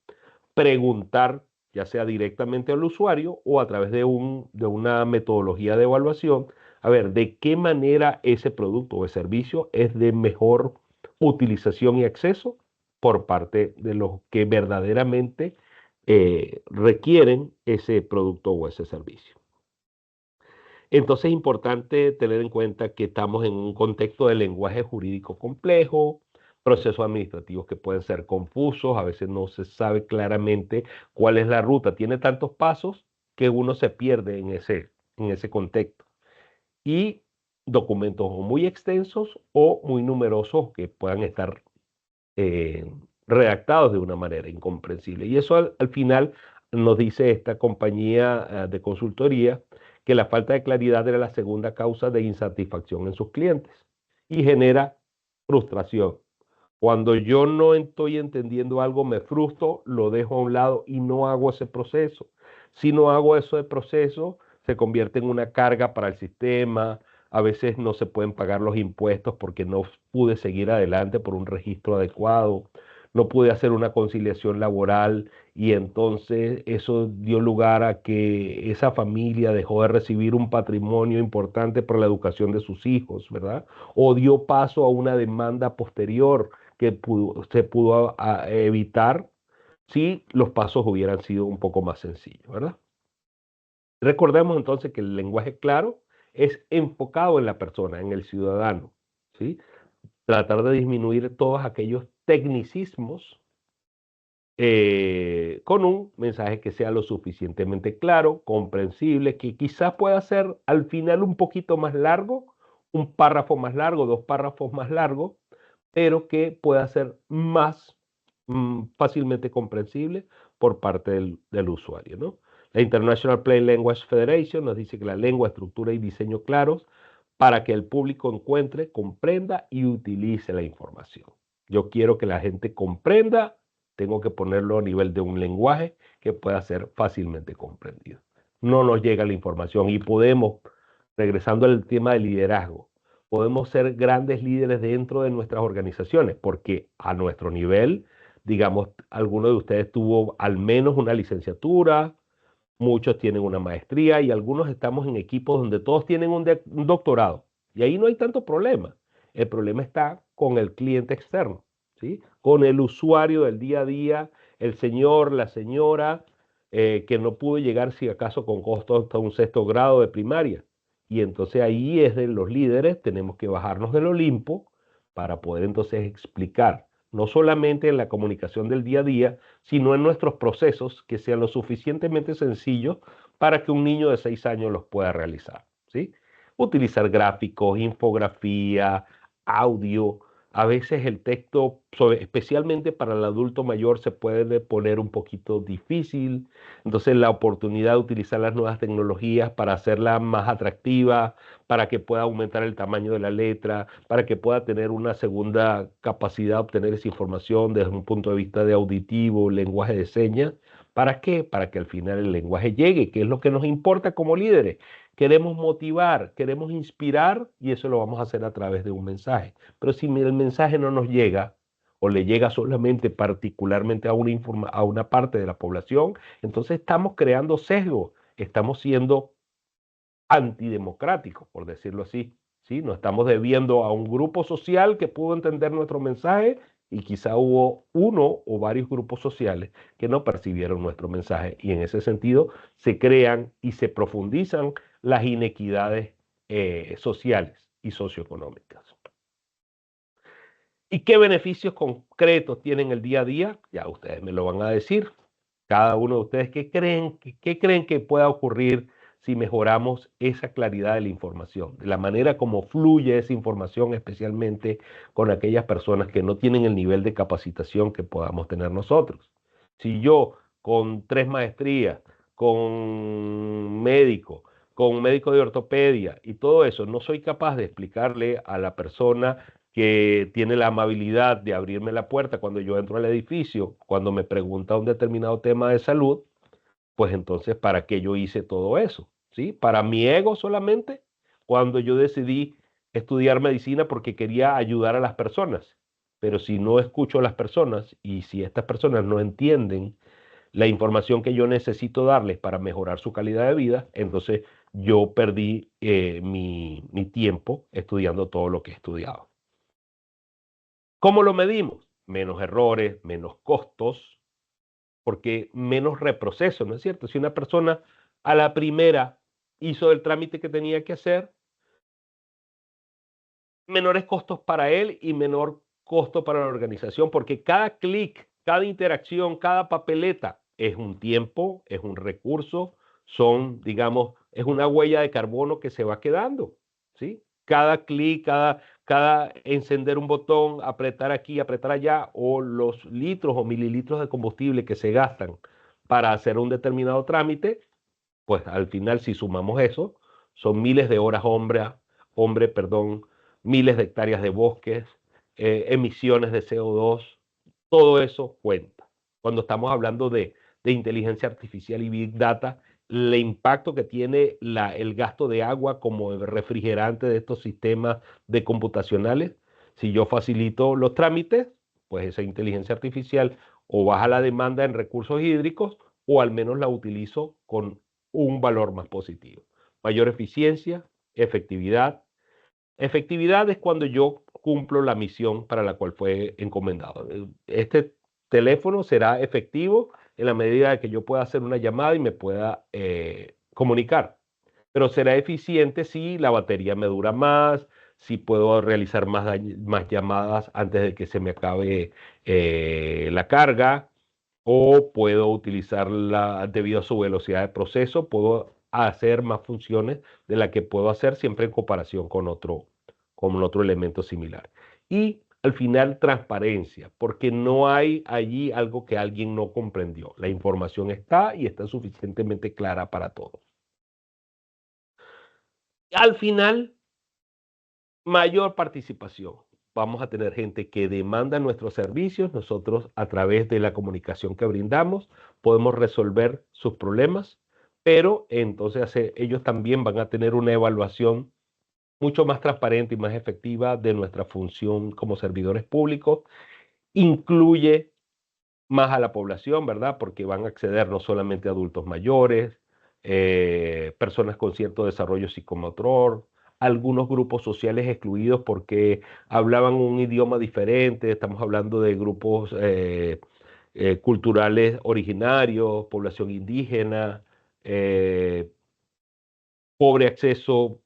preguntar, ya sea directamente al usuario o a través de una metodología de evaluación, a ver, de qué manera ese producto o servicio es de mejor utilización y acceso por parte de los que verdaderamente requieren ese producto o ese servicio. Entonces es importante tener en cuenta que estamos en un contexto de lenguaje jurídico complejo, procesos administrativos que pueden ser confusos, a veces no se sabe claramente cuál es la ruta, tiene tantos pasos que uno se pierde en ese contexto. Y documentos o muy extensos o muy numerosos que puedan estar eh, redactados de una manera incomprensible. Y eso al final nos dice esta compañía de consultoría que la falta de claridad era la segunda causa de insatisfacción en sus clientes y genera frustración. Cuando yo no estoy entendiendo algo, me frustro, lo dejo a un lado y no hago ese proceso. Si no hago ese proceso, se convierte en una carga para el sistema. A veces no se pueden pagar los impuestos porque no pude seguir adelante por un registro adecuado. No pude hacer una conciliación laboral y entonces eso dio lugar a que esa familia dejó de recibir un patrimonio importante para la educación de sus hijos, ¿verdad? O dio paso a una demanda posterior que se pudo evitar si los pasos hubieran sido un poco más sencillos, ¿verdad? Recordemos entonces que el lenguaje claro es enfocado en la persona, en el ciudadano, ¿sí? Tratar de disminuir todos aquellos tecnicismos con un mensaje que sea lo suficientemente claro, comprensible, que quizás pueda ser al final un poquito más largo, un párrafo más largo, 2 párrafos más largos, pero que pueda ser más fácilmente comprensible por parte del usuario, ¿no? La International Plain Language Federation nos dice que la lengua, estructura y diseño claros para que el público encuentre, comprenda y utilice la información. Yo quiero que la gente comprenda, tengo que ponerlo a nivel de un lenguaje que pueda ser fácilmente comprendido. No nos llega la información y podemos, regresando al tema del liderazgo, podemos ser grandes líderes dentro de nuestras organizaciones, porque a nuestro nivel, digamos, alguno de ustedes tuvo al menos una licenciatura, muchos tienen una maestría y algunos estamos en equipos donde todos tienen un doctorado. Y ahí no hay tanto problema. El problema está con el cliente externo, ¿sí? Con el usuario del día a día, el señor, la señora, que no pudo llegar si acaso con costo hasta un 6.º grado de primaria. Y entonces ahí es de los líderes, tenemos que bajarnos del Olimpo para poder entonces explicar, no solamente en la comunicación del día a día, sino en nuestros procesos que sean lo suficientemente sencillos para que un niño de 6 años los pueda realizar, ¿sí? Utilizar gráficos, infografía, audio. A veces el texto, especialmente para el adulto mayor, se puede poner un poquito difícil. Entonces la oportunidad de utilizar las nuevas tecnologías para hacerla más atractiva, para que pueda aumentar el tamaño de la letra, para que pueda tener una segunda capacidad de obtener esa información desde un punto de vista de auditivo, lenguaje de señas. ¿Para qué? Para que al final el lenguaje llegue, que es lo que nos importa como líderes. Queremos motivar, queremos inspirar y eso lo vamos a hacer a través de un mensaje. Pero si el mensaje no nos llega o le llega solamente particularmente a una parte de la población, entonces estamos creando sesgo, estamos siendo antidemocráticos, por decirlo así. ¿Sí? Nos estamos debiendo a un grupo social que pudo entender nuestro mensaje y quizá hubo uno o varios grupos sociales que no percibieron nuestro mensaje y en ese sentido se crean y se profundizan las inequidades sociales y socioeconómicas. ¿Y qué beneficios concretos tienen el día a día? Ya ustedes me lo van a decir. Cada uno de ustedes, qué creen que pueda ocurrir si mejoramos esa claridad de la información? De la manera como fluye esa información, especialmente con aquellas personas que no tienen el nivel de capacitación que podamos tener nosotros. Si yo, con 3 maestrías, con médico de ortopedia y todo eso, no soy capaz de explicarle a la persona que tiene la amabilidad de abrirme la puerta cuando yo entro al edificio, cuando me pregunta un determinado tema de salud, pues entonces, ¿para qué yo hice todo eso? ¿Sí? Para mi ego solamente, cuando yo decidí estudiar medicina porque quería ayudar a las personas. Pero si no escucho a las personas y si estas personas no entienden la información que yo necesito darles para mejorar su calidad de vida, entonces yo perdí mi tiempo estudiando todo lo que he estudiado. ¿Cómo lo medimos? Menos errores, menos costos, porque menos reproceso, ¿no es cierto? Si una persona a la primera hizo el trámite que tenía que hacer, menores costos para él y menor costo para la organización, porque cada clic, cada interacción, cada papeleta es un tiempo, es un recurso, son, digamos, es una huella de carbono que se va quedando, ¿sí? Cada clic, cada encender un botón, apretar aquí, apretar allá, o los litros o mililitros de combustible que se gastan para hacer un determinado trámite, pues al final si sumamos eso, son miles de horas perdón, miles de hectáreas de bosques, emisiones de CO2, todo eso cuenta. Cuando estamos hablando de inteligencia artificial y Big Data, el impacto que tiene el gasto de agua como refrigerante de estos sistemas de computacionales, si yo facilito los trámites, pues esa inteligencia artificial o baja la demanda en recursos hídricos o al menos la utilizo con un valor más positivo. Mayor eficiencia, efectividad. Efectividad es cuando yo cumplo la misión para la cual fue encomendado. Este teléfono será efectivo en la medida de que yo pueda hacer una llamada y me pueda comunicar. Pero será eficiente si la batería me dura más, si puedo realizar más llamadas antes de que se me acabe la carga, o puedo utilizarla debido a su velocidad de proceso, puedo hacer más funciones de las que puedo hacer siempre en comparación con otro elemento similar. Y al final, transparencia, porque no hay allí algo que alguien no comprendió. La información está y está suficientemente clara para todos. Al final, mayor participación. Vamos a tener gente que demanda nuestros servicios. Nosotros, a través de la comunicación que brindamos, podemos resolver sus problemas, pero entonces ellos también van a tener una evaluación mucho más transparente y más efectiva de nuestra función como servidores públicos. Incluye más a la población, ¿verdad? Porque van a acceder no solamente adultos mayores, personas con cierto desarrollo psicomotor, algunos grupos sociales excluidos porque hablaban un idioma diferente. Estamos hablando de grupos culturales originarios, población indígena, eh, pobre acceso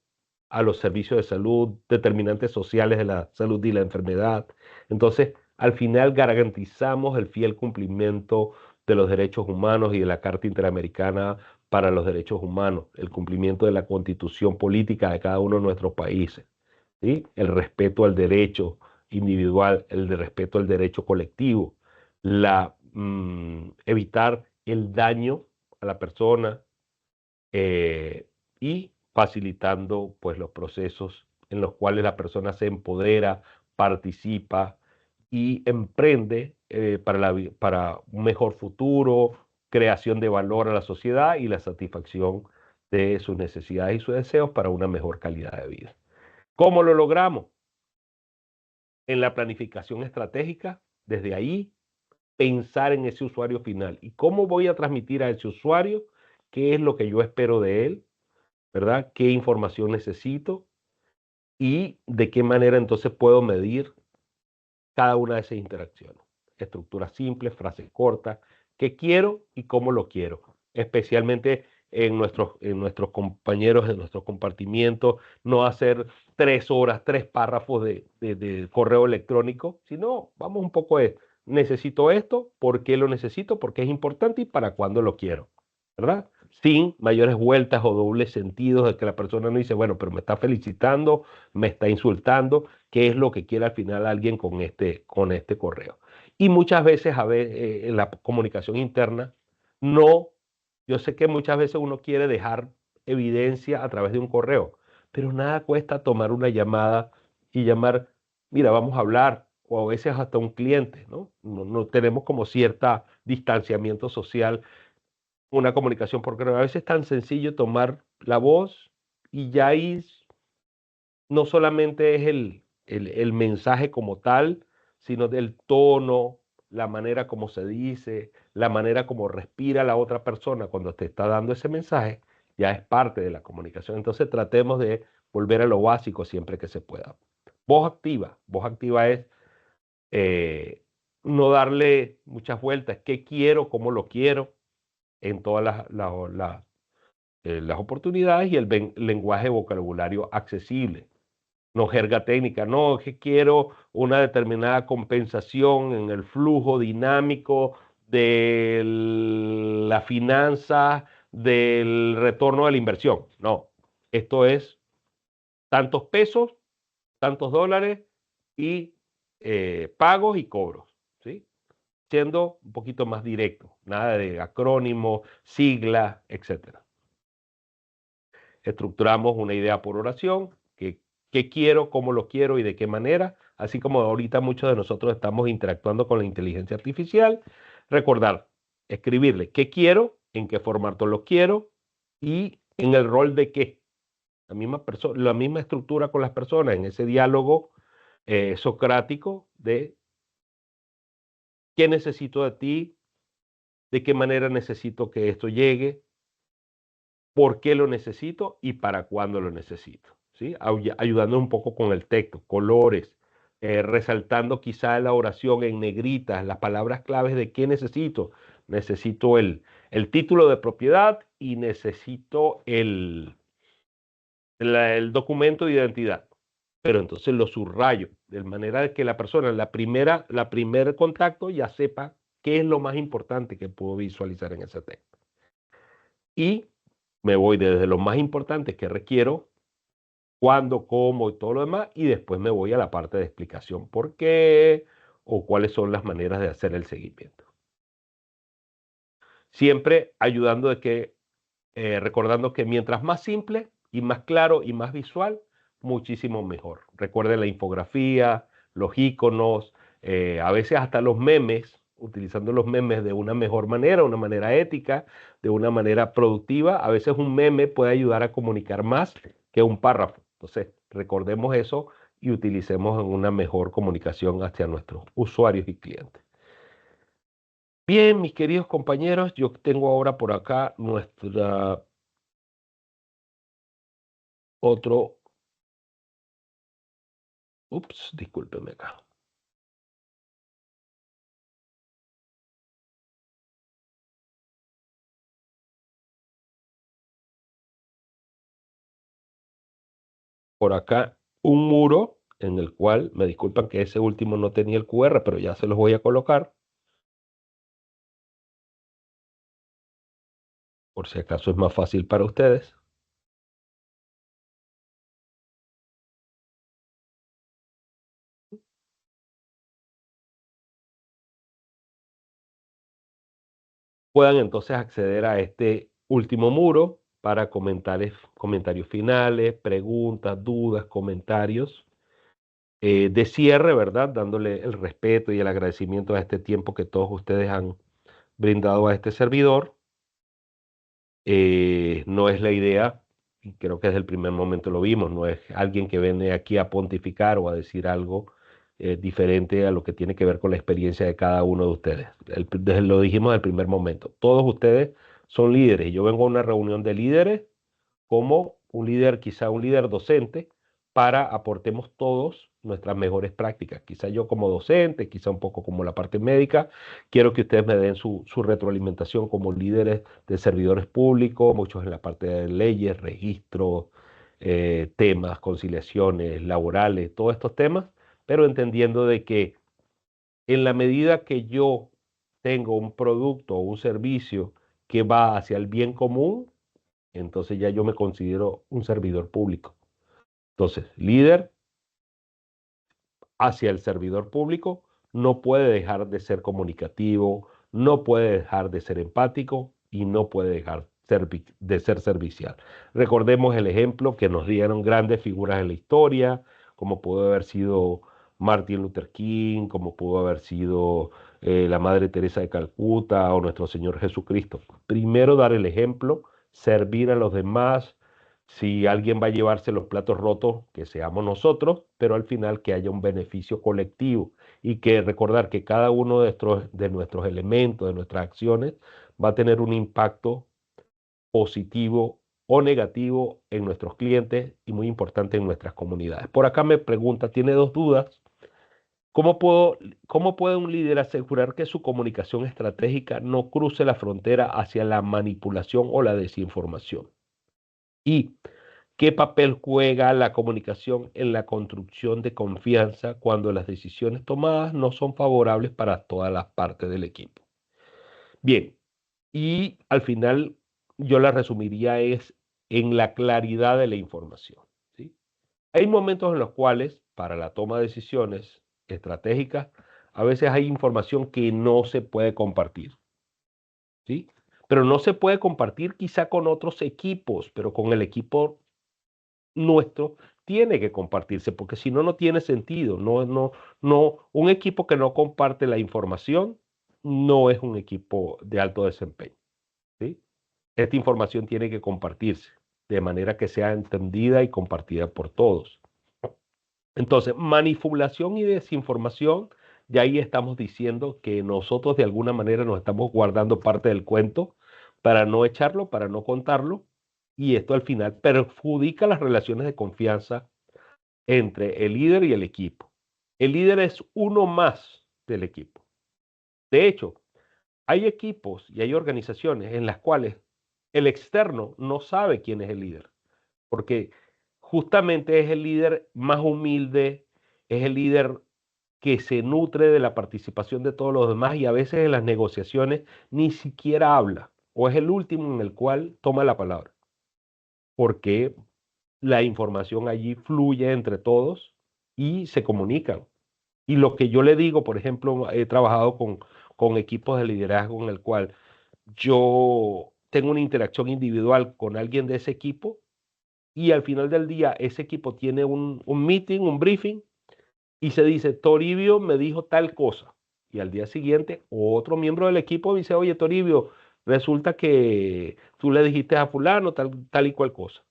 a los servicios de salud, determinantes sociales de la salud y la enfermedad. Entonces, al final garantizamos el fiel cumplimiento de los derechos humanos y de la Carta Interamericana para los Derechos Humanos, el cumplimiento de la constitución política de cada uno de nuestros países, ¿sí? El respeto al derecho individual, el de respeto al derecho colectivo, evitar el daño a la persona, y facilitando pues los procesos en los cuales la persona se empodera, participa y emprende para un mejor futuro, creación de valor a la sociedad y la satisfacción de sus necesidades y sus deseos para una mejor calidad de vida. ¿Cómo lo logramos? En la planificación estratégica, desde ahí pensar en ese usuario final y cómo voy a transmitir a ese usuario qué es lo que yo espero de él, ¿verdad? ¿Qué información necesito? Y de qué manera entonces puedo medir cada una de esas interacciones. Estructuras simples, frases cortas, qué quiero y cómo lo quiero. Especialmente en nuestros compañeros, en nuestros compartimientos, no hacer 3 horas, 3 párrafos de correo electrónico, sino vamos un poco de, necesito esto, ¿por qué lo necesito? ¿Por qué es importante y para cuándo lo quiero? ¿Verdad? Sin mayores vueltas o dobles sentidos de que la persona no dice, bueno, pero me está felicitando, me está insultando, qué es lo que quiere al final alguien con este correo. Y muchas veces, en la comunicación interna, no, yo sé que muchas veces uno quiere dejar evidencia a través de un correo, pero nada cuesta tomar una llamada y llamar, mira, vamos a hablar, o a veces hasta un cliente, ¿no? No tenemos como cierta distanciamiento social, una comunicación por correo. A veces es tan sencillo tomar la voz y ya ahí no solamente es el mensaje como tal, sino del tono, la manera como se dice, la manera como respira la otra persona cuando te está dando ese mensaje, ya es parte de la comunicación. Entonces tratemos de volver a lo básico siempre que se pueda. Voz activa. Voz activa es eh, no darle muchas vueltas. ¿Qué quiero? ¿Cómo lo quiero? En todas las oportunidades, y el lenguaje vocabulario accesible. No jerga técnica, no, es que quiero una determinada compensación en el flujo dinámico de la finanza, del retorno de la inversión. No, esto es tantos pesos, tantos dólares y pagos y cobros, ¿sí? Siendo un poquito más directo, nada de acrónimos, siglas, etcétera. Estructuramos una idea por oración, qué quiero, cómo lo quiero y de qué manera, así como ahorita muchos de nosotros estamos interactuando con la inteligencia artificial. Recordar, escribirle qué quiero, en qué formato lo quiero y en el rol de qué. La misma estructura con las personas, en ese diálogo socrático de qué necesito de ti, de qué manera necesito que esto llegue, por qué lo necesito y para cuándo lo necesito, ¿sí? Ayudando un poco con el texto, colores, resaltando quizá la oración en negritas, las palabras claves de qué necesito. Necesito el título de propiedad y necesito el documento de identidad. pero entonces lo subrayo, de manera de que la persona en la primer contacto ya sepa qué es lo más importante que puedo visualizar en ese texto. Y me voy desde lo más importante que requiero, cuándo, cómo y todo lo demás, y después me voy a la parte de explicación por qué o cuáles son las maneras de hacer el seguimiento. Siempre ayudando de que, recordando que mientras más simple y más claro y más visual, muchísimo mejor. Recuerden la infografía, los iconos, a veces hasta los memes, utilizando los memes de una mejor manera, una manera ética, de una manera productiva. A veces un meme puede ayudar a comunicar más que un párrafo. Entonces, recordemos eso y utilicemos en una mejor comunicación hacia nuestros usuarios y clientes. Bien, mis queridos compañeros, yo tengo ahora por acá nuestra otro, discúlpeme acá. Por acá un muro en el cual, me disculpan que ese último no tenía el QR, pero ya se los voy a colocar, por si acaso es más fácil para ustedes. Puedan entonces acceder a este último muro para comentarios finales, preguntas, dudas, comentarios de cierre, ¿verdad? Dándole el respeto y el agradecimiento a este tiempo que todos ustedes han brindado a este servidor. No es la idea, y creo que desde el primer momento lo vimos, no es alguien que viene aquí a pontificar o a decir algo diferente a lo que tiene que ver con la experiencia de cada uno de ustedes. Lo dijimos desde el primer momento. Todos ustedes son líderes. Yo vengo a una reunión de líderes como un líder, quizá un líder docente, para aportemos todos nuestras mejores prácticas. Quizá yo como docente, quizá un poco como la parte médica, quiero que ustedes me den su retroalimentación como líderes de servidores públicos, muchos en la parte de leyes, registros, temas, conciliaciones, laborales, todos estos temas, pero entendiendo de que en la medida que yo tengo un producto o un servicio que va hacia el bien común, entonces ya yo me considero un servidor público. Entonces, líder hacia el servidor público no puede dejar de ser comunicativo, no puede dejar de ser empático y no puede dejar de ser servicial. Recordemos el ejemplo que nos dieron grandes figuras en la historia, como pudo haber sido Martin Luther King, como pudo haber sido la Madre Teresa de Calcuta o nuestro Señor Jesucristo. Primero dar el ejemplo, servir a los demás. Si alguien va a llevarse los platos rotos, que seamos nosotros, pero al final que haya un beneficio colectivo y que recordar que cada uno de nuestros elementos, de nuestras acciones, va a tener un impacto positivo o negativo en nuestros clientes y muy importante en nuestras comunidades. Por acá me pregunta, tiene dos dudas. ¿Cómo puede un líder asegurar que su comunicación estratégica no cruce la frontera hacia la manipulación o la desinformación? Y ¿qué papel juega la comunicación en la construcción de confianza cuando las decisiones tomadas no son favorables para todas las partes del equipo? Bien, y al final yo la resumiría es en la claridad de la información, ¿sí? Hay momentos en los cuales para la toma de decisiones estratégicas, a veces hay información que no se puede compartir, ¿sí? Pero no se puede compartir quizá con otros equipos, pero con el equipo nuestro tiene que compartirse, porque si no, no tiene sentido. Un equipo que no comparte la información no es un equipo de alto desempeño, ¿sí? Esta información tiene que compartirse de manera que sea entendida y compartida por todos. Entonces, manipulación y desinformación, de ahí estamos diciendo que nosotros de alguna manera nos estamos guardando parte del cuento para no echarlo, para no contarlo, y esto al final perjudica las relaciones de confianza entre el líder y el equipo. El líder es uno más del equipo. De hecho, hay equipos y hay organizaciones en las cuales el externo no sabe quién es el líder, porque justamente es el líder más humilde, es el líder que se nutre de la participación de todos los demás y a veces en las negociaciones ni siquiera habla, o es el último en el cual toma la palabra, porque la información allí fluye entre todos y se comunican. Y lo que yo le digo, por ejemplo, he trabajado con equipos de liderazgo en el cual yo tengo una interacción individual con alguien de ese equipo y al final del día ese equipo tiene un meeting, un briefing y se dice, Toribio me dijo tal cosa. Y al día siguiente otro miembro del equipo dice, oye Toribio, resulta que tú le dijiste a fulano tal y cual cosa.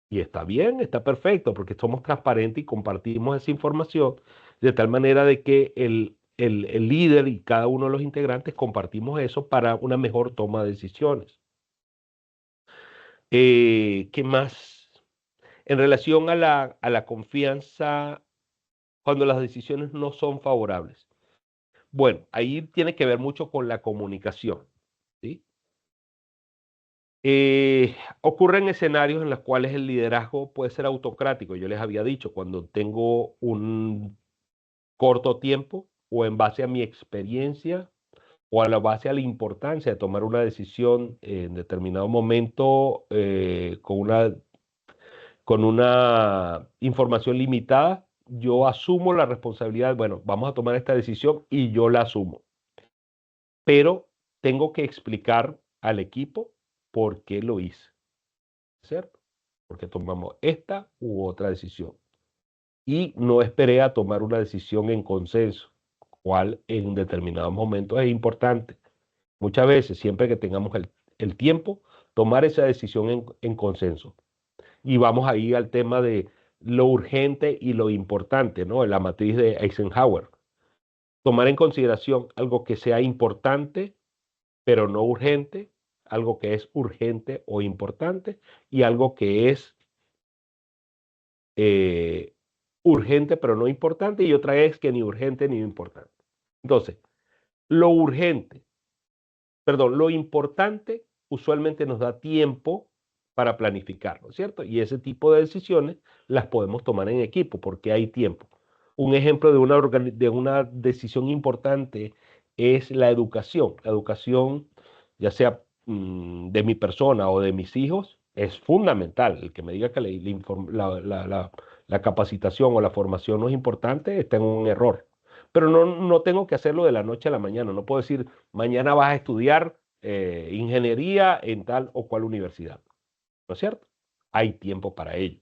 Y está bien, está perfecto, porque somos transparentes y compartimos esa información de tal manera de que el líder y cada uno de los integrantes compartimos eso para una mejor toma de decisiones. ¿Qué más? En relación a la confianza cuando las decisiones no son favorables. Bueno, ahí tiene que ver mucho con la comunicación, ¿sí? Ocurren escenarios en los cuales el liderazgo puede ser autocrático. Yo les había dicho, cuando tengo un corto tiempo o en base a mi experiencia o a la base a la importancia de tomar una decisión en determinado momento con una información limitada, yo asumo la responsabilidad, bueno, vamos a tomar esta decisión y yo la asumo. Pero tengo que explicar al equipo por qué lo hice, ¿cierto? Porque tomamos esta u otra decisión. Y no esperé a tomar una decisión en consenso, cual en determinados momentos es importante. Muchas veces, siempre que tengamos el tiempo, tomar esa decisión en consenso. Y vamos ahí al tema de lo urgente y lo importante, ¿no? En la matriz de Eisenhower. Tomar en consideración algo que sea importante, pero no urgente, algo que es urgente o importante, y algo que es eh, urgente, pero no importante, y otra es que ni urgente ni importante. Entonces, lo urgente, perdón, lo importante usualmente nos da tiempo para planificarlo, ¿cierto? Y ese tipo de decisiones las podemos tomar en equipo porque hay tiempo. Un ejemplo de una decisión importante es la educación. La educación, ya sea de mi persona o de mis hijos, es fundamental. El que me diga que la capacitación o la formación no es importante está en un error. Pero no tengo que hacerlo de la noche a la mañana. No puedo decir, mañana vas a estudiar ingeniería en tal o cual universidad. ¿No es cierto? Hay tiempo para ello.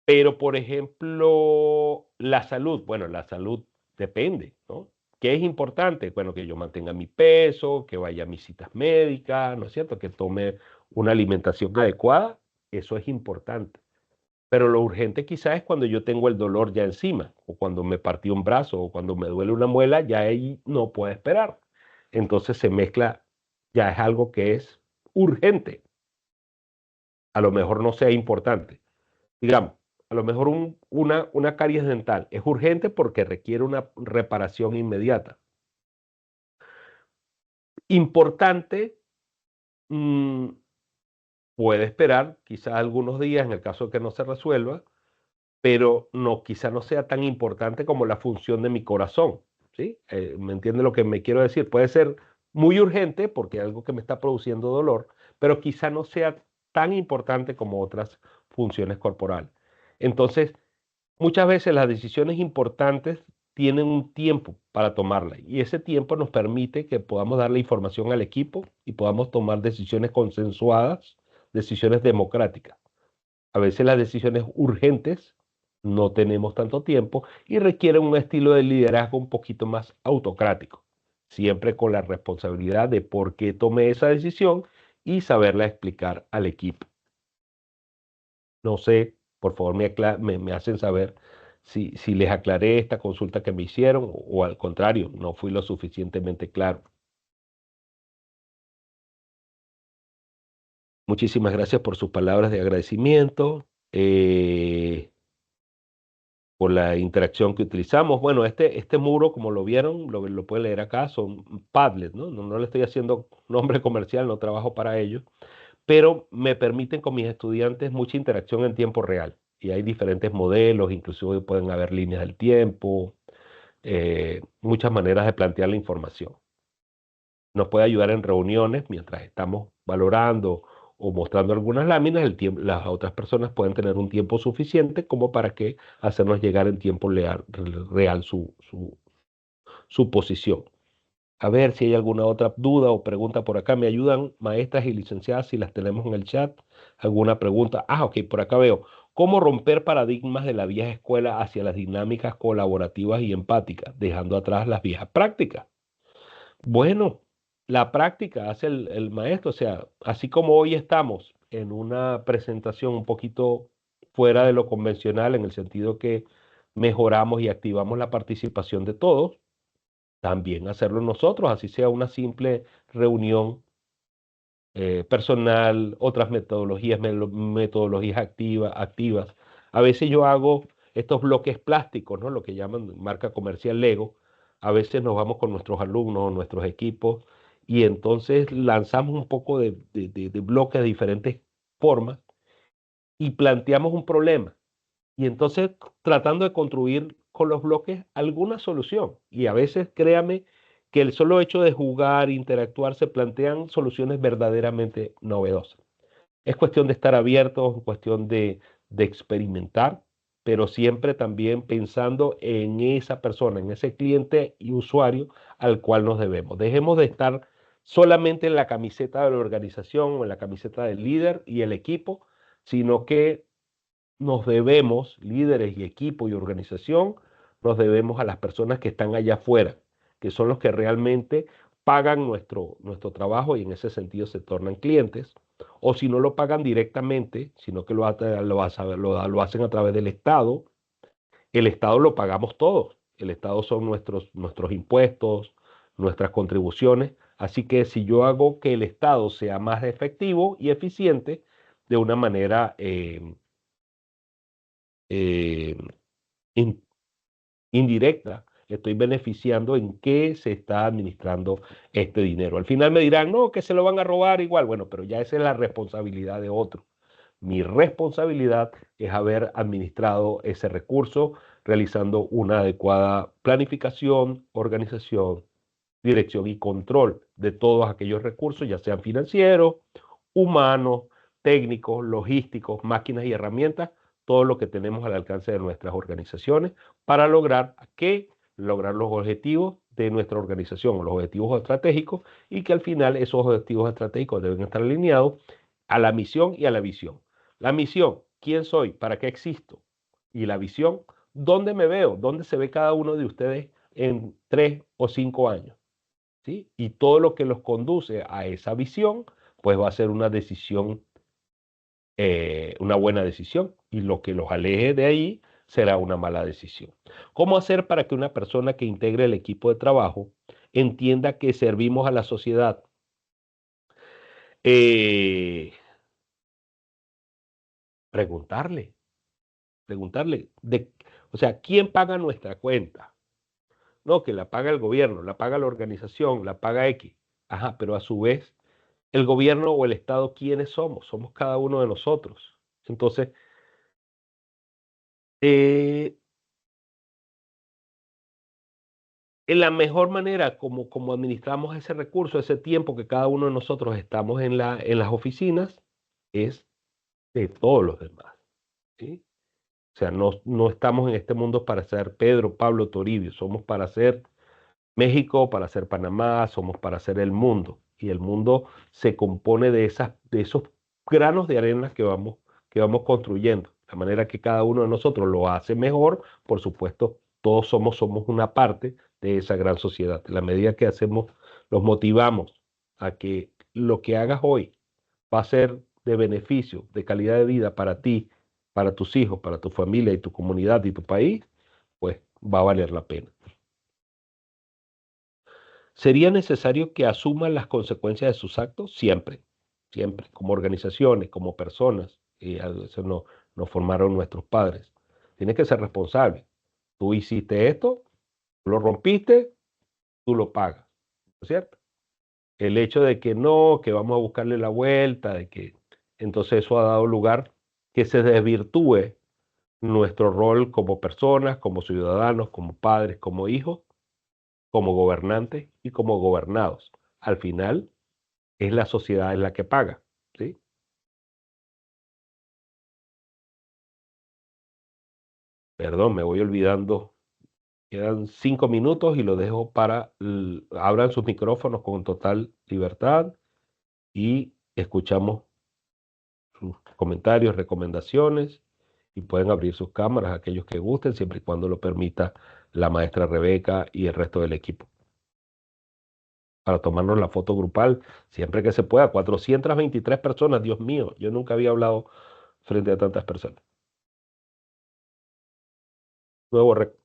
Pero, por ejemplo, la salud, bueno, la salud depende, ¿no? ¿Qué es importante? Bueno, que yo mantenga mi peso, que vaya a mis citas médicas, ¿no es cierto? Que tome una alimentación adecuada, eso es importante. Pero lo urgente quizás es cuando yo tengo el dolor ya encima, o cuando me partí un brazo, o cuando me duele una muela, ya ahí no puedo esperar. Entonces se mezcla, ya es algo que es urgente. A lo mejor no sea importante. Digamos, a lo mejor una caries dental es urgente porque requiere una reparación inmediata. Importante, mm, puede esperar quizás algunos días en el caso de que no se resuelva, pero no, quizá no sea tan importante como la función de mi corazón, ¿sí? ¿Me entiende lo que me quiero decir? Puede ser muy urgente porque es algo que me está produciendo dolor, pero quizá no sea tan importante como otras funciones corporales. Entonces, muchas veces las decisiones importantes tienen un tiempo para tomarlas y ese tiempo nos permite que podamos darle información al equipo y podamos tomar decisiones consensuadas, decisiones democráticas. A veces las decisiones urgentes no tenemos tanto tiempo y requieren un estilo de liderazgo un poquito más autocrático, siempre con la responsabilidad de por qué tomé esa decisión y saberla explicar al equipo. No sé, por favor me hacen saber si les aclaré esta consulta que me hicieron o al contrario, no fui lo suficientemente claro. Muchísimas gracias por sus palabras de agradecimiento. Por la interacción que utilizamos. Bueno, este muro, como lo vieron, lo pueden leer acá, son Padlet, ¿no? No le estoy haciendo nombre comercial, no trabajo para ellos, pero me permiten con mis estudiantes mucha interacción en tiempo real. Y hay diferentes modelos, inclusive pueden haber líneas del tiempo, muchas maneras de plantear la información. Nos puede ayudar en reuniones mientras estamos valorando o mostrando algunas láminas, las otras personas pueden tener un tiempo suficiente como para que hacernos llegar en tiempo real su posición. A ver si hay alguna otra duda o pregunta por acá. ¿Me ayudan maestras y licenciadas si las tenemos en el chat? ¿Alguna pregunta? Ah, ok, por acá veo. ¿Cómo romper paradigmas de la vieja escuela hacia las dinámicas colaborativas y empáticas, dejando atrás las viejas prácticas? Bueno, la práctica hace el maestro. O sea, así como hoy estamos en una presentación un poquito fuera de lo convencional, en el sentido que mejoramos y activamos la participación de todos, también hacerlo nosotros, así sea una simple reunión personal, otras metodologías activas. A veces yo hago estos bloques plásticos, ¿no? Lo que llaman marca comercial Lego. A veces nos vamos con nuestros alumnos, nuestros equipos, y entonces lanzamos un poco de bloques de diferentes formas y planteamos un problema. Y entonces tratando de construir con los bloques alguna solución. Y a veces, créame, que el solo hecho de jugar, interactuar, se plantean soluciones verdaderamente novedosas. Es cuestión de estar abiertos, es cuestión de experimentar, pero siempre también pensando en esa persona, en ese cliente y usuario al cual nos debemos. Dejemos de estar solamente en la camiseta de la organización o en la camiseta del líder y el equipo, sino que nos debemos, líderes y equipo y organización, nos debemos a las personas que están allá afuera, que son los que realmente pagan nuestro trabajo y en ese sentido se tornan clientes. O si no lo pagan directamente, sino que lo hacen a través del Estado, el Estado lo pagamos todos. El Estado son nuestros impuestos, nuestras contribuciones. Así que si yo hago que el Estado sea más efectivo y eficiente, de una manera eh, in- indirecta, estoy beneficiando en qué se está administrando este dinero. Al final me dirán, no, que se lo van a robar igual. Bueno, pero ya esa es la responsabilidad de otro. Mi responsabilidad es haber administrado ese recurso, realizando una adecuada planificación, organización, dirección y control de todos aquellos recursos, ya sean financieros, humanos, técnicos, logísticos, máquinas y herramientas, todo lo que tenemos al alcance de nuestras organizaciones para lograr los objetivos de nuestra organización, los objetivos estratégicos, y que al final esos objetivos estratégicos deben estar alineados a la misión y a la visión. La misión, ¿quién soy? ¿Para qué existo? Y la visión, ¿dónde me veo? ¿Dónde se ve cada uno de ustedes en 3 o 5 años? ¿Sí? Y todo lo que los conduce a esa visión, pues va a ser una decisión, una buena decisión, y lo que los aleje de ahí será una mala decisión. ¿Cómo hacer para que una persona que integre el equipo de trabajo entienda que servimos a la sociedad? Eh, preguntarle, o sea, ¿quién paga nuestra cuenta? No, que la paga el gobierno, la paga la organización, la paga X. Ajá, pero a su vez, el gobierno o el Estado, ¿quiénes somos? Somos cada uno de nosotros. Entonces, eh, en la mejor manera como administramos ese recurso, ese tiempo que cada uno de nosotros estamos en las oficinas, es de todos los demás. ¿Sí? O sea, no estamos en este mundo para ser Pedro, Pablo, Toribio, somos para ser México, para ser Panamá, somos para ser el mundo. Y el mundo se compone de esos granos de arena que vamos construyendo. De manera que cada uno de nosotros lo hace mejor, por supuesto, todos somos una parte de esa gran sociedad. En la medida que los motivamos a que lo que hagas hoy va a ser de beneficio, de calidad de vida para ti, para tus hijos, para tu familia y tu comunidad y tu país, pues va a valer la pena. ¿Sería necesario que asuman las consecuencias de sus actos? Siempre, siempre, como organizaciones, como personas, y a veces nos formaron nuestros padres. Tienes que ser responsable. Tú hiciste esto, lo rompiste, tú lo pagas, ¿no es cierto? El hecho de que no, que vamos a buscarle la vuelta, de que Entonces eso ha dado lugar que se desvirtúe nuestro rol como personas, como ciudadanos, como padres, como hijos, como gobernantes y como gobernados. Al final es la sociedad en la que paga, ¿sí? Perdón, me voy olvidando. Quedan 5 minutos y lo dejo para, abran sus micrófonos con total libertad y escuchamos sus comentarios, recomendaciones y pueden abrir sus cámaras aquellos que gusten, siempre y cuando lo permita la maestra Rebeca y el resto del equipo. Para tomarnos la foto grupal, siempre que se pueda. 423 personas, Dios mío, yo nunca había hablado frente a tantas personas. Nuevo récord.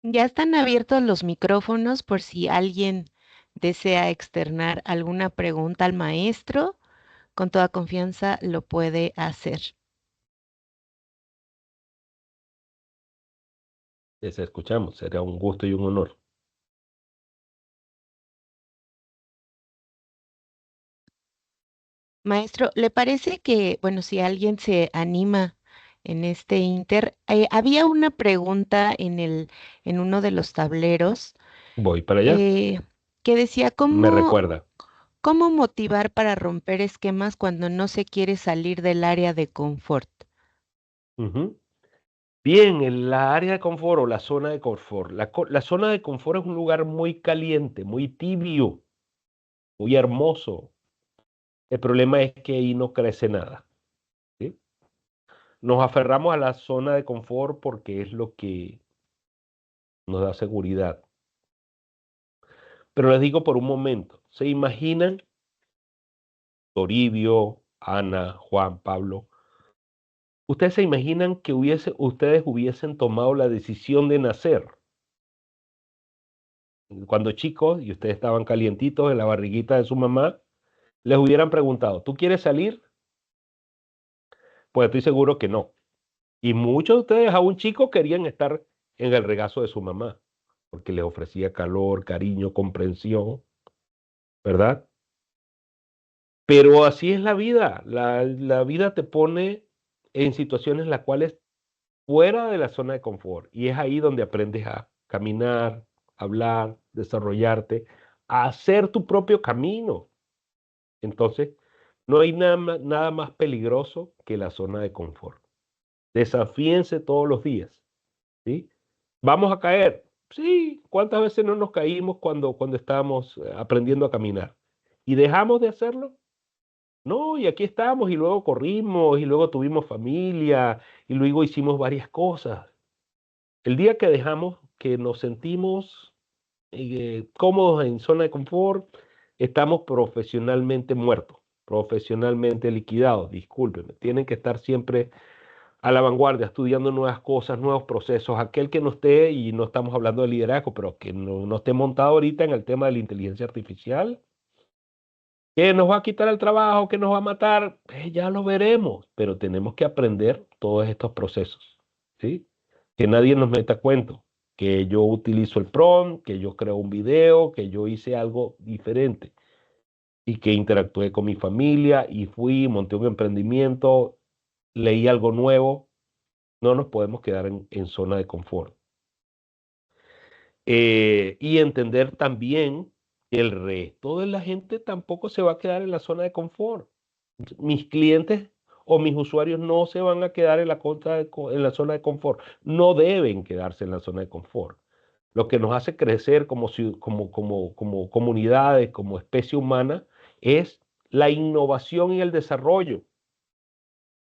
Ya están abiertos los micrófonos por si alguien desea externar alguna pregunta al maestro. Con toda confianza lo puede hacer. Les escuchamos, será un gusto y un honor. Maestro, ¿le parece que, bueno, si alguien se anima en este inter, había una pregunta en uno de los tableros Voy para allá. eh, que decía, Me recuerda. ¿cómo motivar para romper esquemas cuando no se quiere salir del área de confort? Ujú. Bien, en la área de confort o la zona de confort. La zona de confort es un lugar muy caliente, muy tibio, muy hermoso. El problema es que ahí no crece nada, ¿sí? Nos aferramos a la zona de confort porque es lo que nos da seguridad. Pero les digo por un momento, ¿se imaginan Toribio, Ana, Juan, Pablo? ¿Ustedes se imaginan que ustedes hubiesen tomado la decisión de nacer cuando chicos y ustedes estaban calientitos en la barriguita de su mamá? Les hubieran preguntado, ¿tú quieres salir? Pues estoy seguro que no. Y muchos de ustedes, aún chicos, querían estar en el regazo de su mamá, porque les ofrecía calor, cariño, comprensión, ¿verdad? Pero así es la vida. La vida te pone en situaciones en las cuales fuera de la zona de confort. Y es ahí donde aprendes a caminar, hablar, desarrollarte, a hacer tu propio camino. Entonces, no hay nada más peligroso que la zona de confort. Desafíense todos los días, ¿sí? ¿Vamos a caer? Sí. ¿Cuántas veces no nos caímos cuando estábamos aprendiendo a caminar? ¿Y dejamos de hacerlo? No, y aquí estamos, y luego corrimos, y luego tuvimos familia, y luego hicimos varias cosas. El día que dejamos, que nos sentimos cómodos en zona de confort, estamos profesionalmente muertos, profesionalmente liquidados, discúlpenme. Tienen que estar siempre a la vanguardia, estudiando nuevas cosas, nuevos procesos. Aquel que no esté, y no estamos hablando de liderazgo, pero que no esté montado ahorita en el tema de la inteligencia artificial, que nos va a quitar el trabajo, que nos va a matar, ya lo veremos, pero tenemos que aprender todos estos procesos, ¿sí? Que nadie nos meta cuento, que yo utilizo el prompt, que yo creo un video, que yo hice algo diferente y que interactué con mi familia y fui, monté un emprendimiento, leí algo nuevo. No nos podemos quedar en zona de confort. Y entender también que el resto de la gente tampoco se va a quedar en la zona de confort. Mis clientes o mis usuarios no se van a quedar en la zona de confort. No deben quedarse en la zona de confort. Lo que nos hace crecer como comunidades, como especie humana, es la innovación y el desarrollo.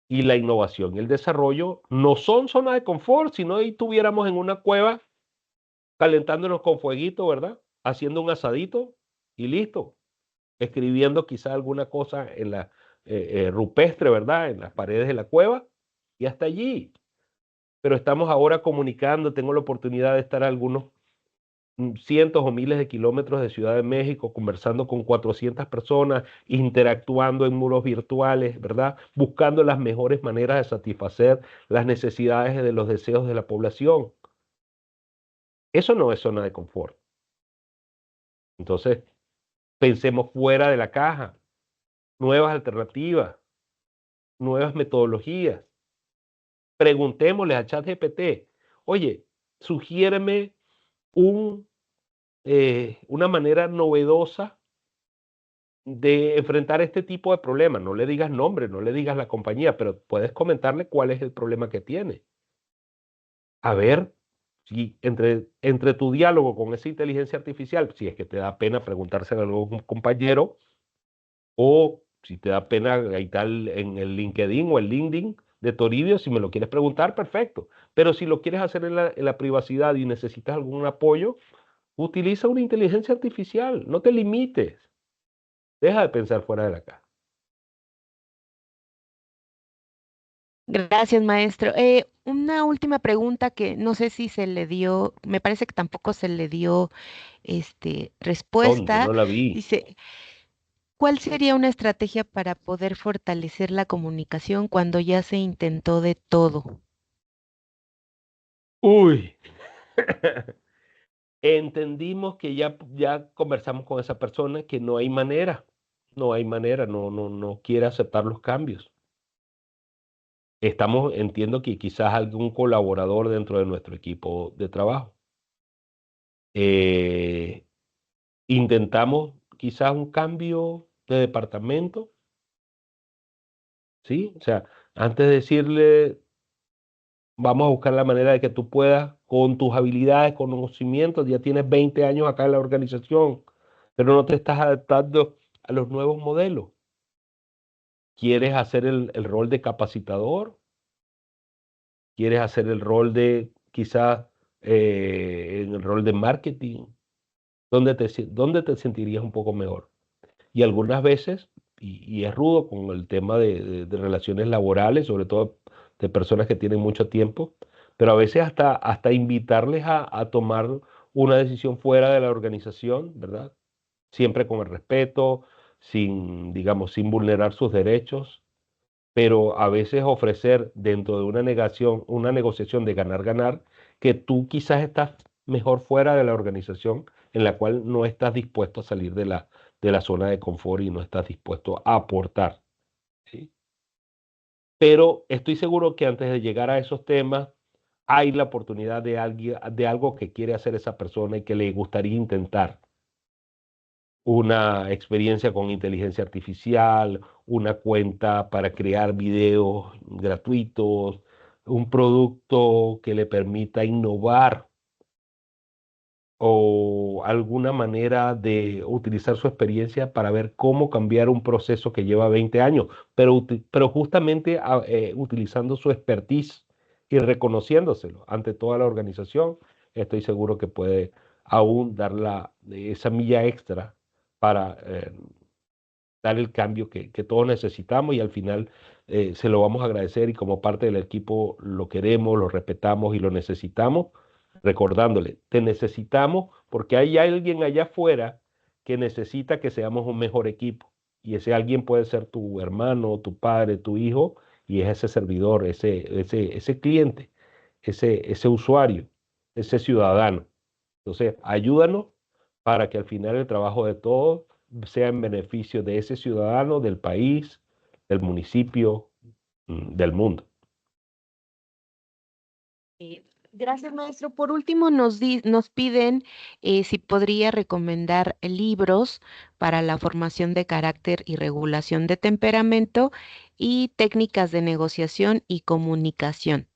Y la innovación y el desarrollo no son zonas de confort, si no ahí estuviéramos en una cueva calentándonos con fueguito, ¿verdad? Haciendo un asadito y listo. Escribiendo quizá alguna cosa en la rupestre, ¿verdad? En las paredes de la cueva y hasta allí. Pero estamos ahora comunicando, tengo la oportunidad de estar a algunos cientos o miles de kilómetros de Ciudad de México, conversando con 400 personas, interactuando en muros virtuales, ¿verdad? Buscando las mejores maneras de satisfacer las necesidades de los deseos de la población. Eso no es zona de confort. Entonces, pensemos fuera de la caja. nuevas alternativas, nuevas metodologías. Preguntémosle a ChatGPT, oye, sugiéreme una manera novedosa de enfrentar este tipo de problemas. No le digas nombre, no le digas la compañía, pero puedes comentarle cuál es el problema que tiene. A ver si entre tu diálogo con esa inteligencia artificial, si es que te da pena preguntárselo a algún compañero, o si te da pena, ahí tal en el LinkedIn o el LinkedIn de Toribio, si me lo quieres preguntar, perfecto. Pero si lo quieres hacer en la privacidad y necesitas algún apoyo, utiliza una inteligencia artificial, no te limites. Deja de pensar fuera de la caja. Gracias, maestro. Una última pregunta que no sé si se le dio, me parece que tampoco se le dio ¿Dónde? respuesta. No la vi. Dice, ¿cuál sería una estrategia para poder fortalecer la comunicación cuando ya se intentó de todo? Uy, entendimos que ya conversamos con esa persona que no hay manera, no quiere aceptar los cambios. Entiendo que quizás algún colaborador dentro de nuestro equipo de trabajo. Eh, Intentamos quizás un cambio de departamento, ¿sí? O sea, antes de decirle, vamos a buscar la manera de que tú puedas, con tus habilidades, conocimientos, ya tienes 20 años acá en la organización, pero no te estás adaptando a los nuevos modelos. ¿Quieres hacer el rol de capacitador? ¿Quieres hacer el rol de quizás en el rol de marketing? ¿Dónde te sentirías un poco mejor? Y algunas veces, y es rudo con el tema de relaciones laborales, sobre todo de personas que tienen mucho tiempo, pero a veces hasta invitarles a tomar una decisión fuera de la organización, ¿verdad? Siempre con el respeto, digamos, sin vulnerar sus derechos, pero a veces ofrecer dentro de una negociación de ganar-ganar, que tú quizás estás mejor fuera de la organización en la cual no estás dispuesto a salir de la zona de confort y no estás dispuesto a aportar, ¿sí? Pero estoy seguro que antes de llegar a esos temas, hay la oportunidad de algo que quiere hacer esa persona y que le gustaría intentar una experiencia con inteligencia artificial, una cuenta para crear videos gratuitos, un producto que le permita innovar o alguna manera de utilizar su experiencia para ver cómo cambiar un proceso que lleva 20 años, pero justamente utilizando su expertise y reconociéndoselo ante toda la organización, estoy seguro que puede aún dar esa milla extra para dar el cambio que todos necesitamos y al final se lo vamos a agradecer y como parte del equipo lo queremos, lo respetamos y lo necesitamos, recordándole, te necesitamos porque hay alguien allá afuera que necesita que seamos un mejor equipo y ese alguien puede ser tu hermano, tu padre, tu hijo y es ese servidor, ese cliente, ese usuario, ese ciudadano. Entonces, ayúdanos para que al final el trabajo de todos sea en beneficio de ese ciudadano, del país, del municipio, del mundo. Gracias, maestro. Por último, nos piden si podría recomendar libros para la formación de carácter y regulación de temperamento y técnicas de negociación y comunicación.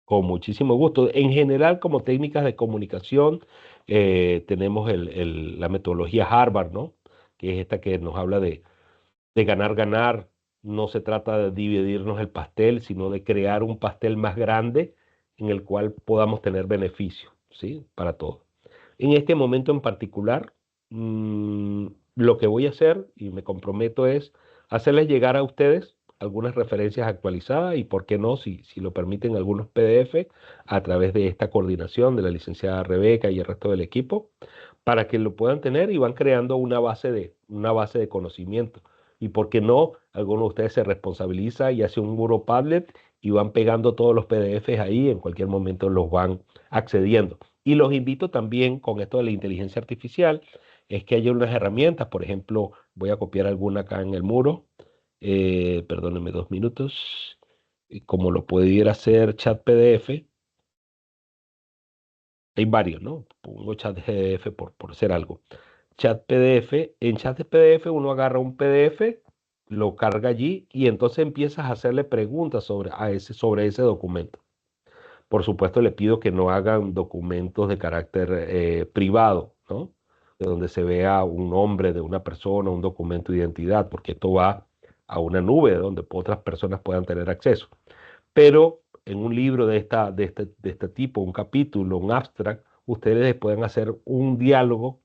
Con muchísimo gusto. En general, como técnicas de comunicación, tenemos la metodología Harvard, ¿no? Que es esta que nos habla de ganar, ganar. No se trata de dividirnos el pastel, sino de crear un pastel más grande en el cual podamos tener beneficio, ¿sí? Para todos. En este momento en particular, lo que voy a hacer y me comprometo es hacerles llegar a ustedes algunas referencias actualizadas y, por qué no, si lo permiten, algunos PDF a través de esta coordinación de la licenciada Rebeca y el resto del equipo, para que lo puedan tener y van creando una base de conocimiento. Y por qué no, alguno de ustedes se responsabiliza y hace un muro Padlet y van pegando todos los PDFs ahí, en cualquier momento los van accediendo. Y los invito también con esto de la inteligencia artificial, es que haya unas herramientas, por ejemplo, Voy a copiar alguna acá en el muro. Perdónenme 2 minutos. Y como lo pudiera hacer chat PDF, hay varios, ¿no? Pongo chat PDF por ser algo. Chat PDF, en chat PDF uno agarra un PDF, lo carga allí y entonces empiezas a hacerle preguntas sobre ese documento. Por supuesto, le pido que no hagan documentos de carácter privado, ¿no? De donde se vea un nombre de una persona, un documento de identidad, porque esto va a una nube donde otras personas puedan tener acceso. Pero en un libro de este tipo, un capítulo, un abstract, ustedes pueden hacer un diálogo.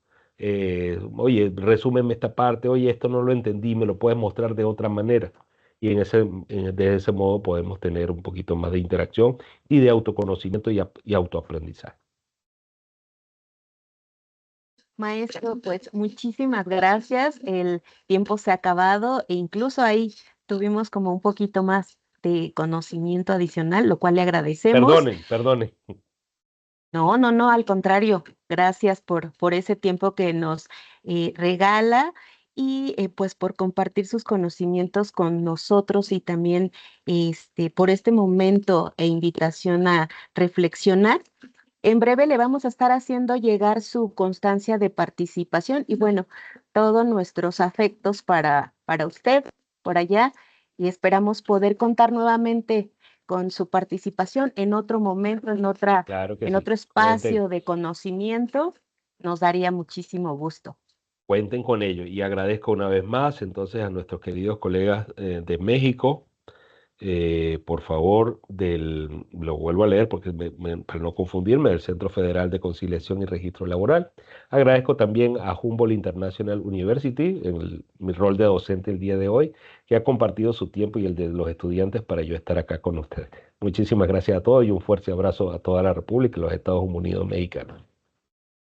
Oye, resúmeme esta parte, oye, esto no lo entendí, me lo puedes mostrar de otra manera. Y de ese modo podemos tener un poquito más de interacción y de autoconocimiento y autoaprendizaje. Maestro, pues muchísimas gracias. El tiempo se ha acabado e incluso ahí tuvimos como un poquito más de conocimiento adicional, lo cual le agradecemos. Perdonen. No, no, no, al contrario, gracias por ese tiempo que nos regala y pues por compartir sus conocimientos con nosotros y también por este momento e invitación a reflexionar. En breve le vamos a estar haciendo llegar su constancia de participación y bueno, todos nuestros afectos para usted por allá y esperamos poder contar nuevamente con su participación en otro momento, Claro que en sí. otro espacio de conocimiento. Nos daría muchísimo gusto. Cuenten con ello. Y agradezco una vez más entonces a nuestros queridos colegas de México. Por favor, lo vuelvo a leer porque para no confundirme, del Centro Federal de Conciliación y Registro Laboral. Agradezco también a Humboldt International University, en mi rol de docente el día de hoy, que ha compartido su tiempo y el de los estudiantes para yo estar acá con ustedes. Muchísimas gracias a todos y un fuerte abrazo a toda la República y los Estados Unidos mexicanos.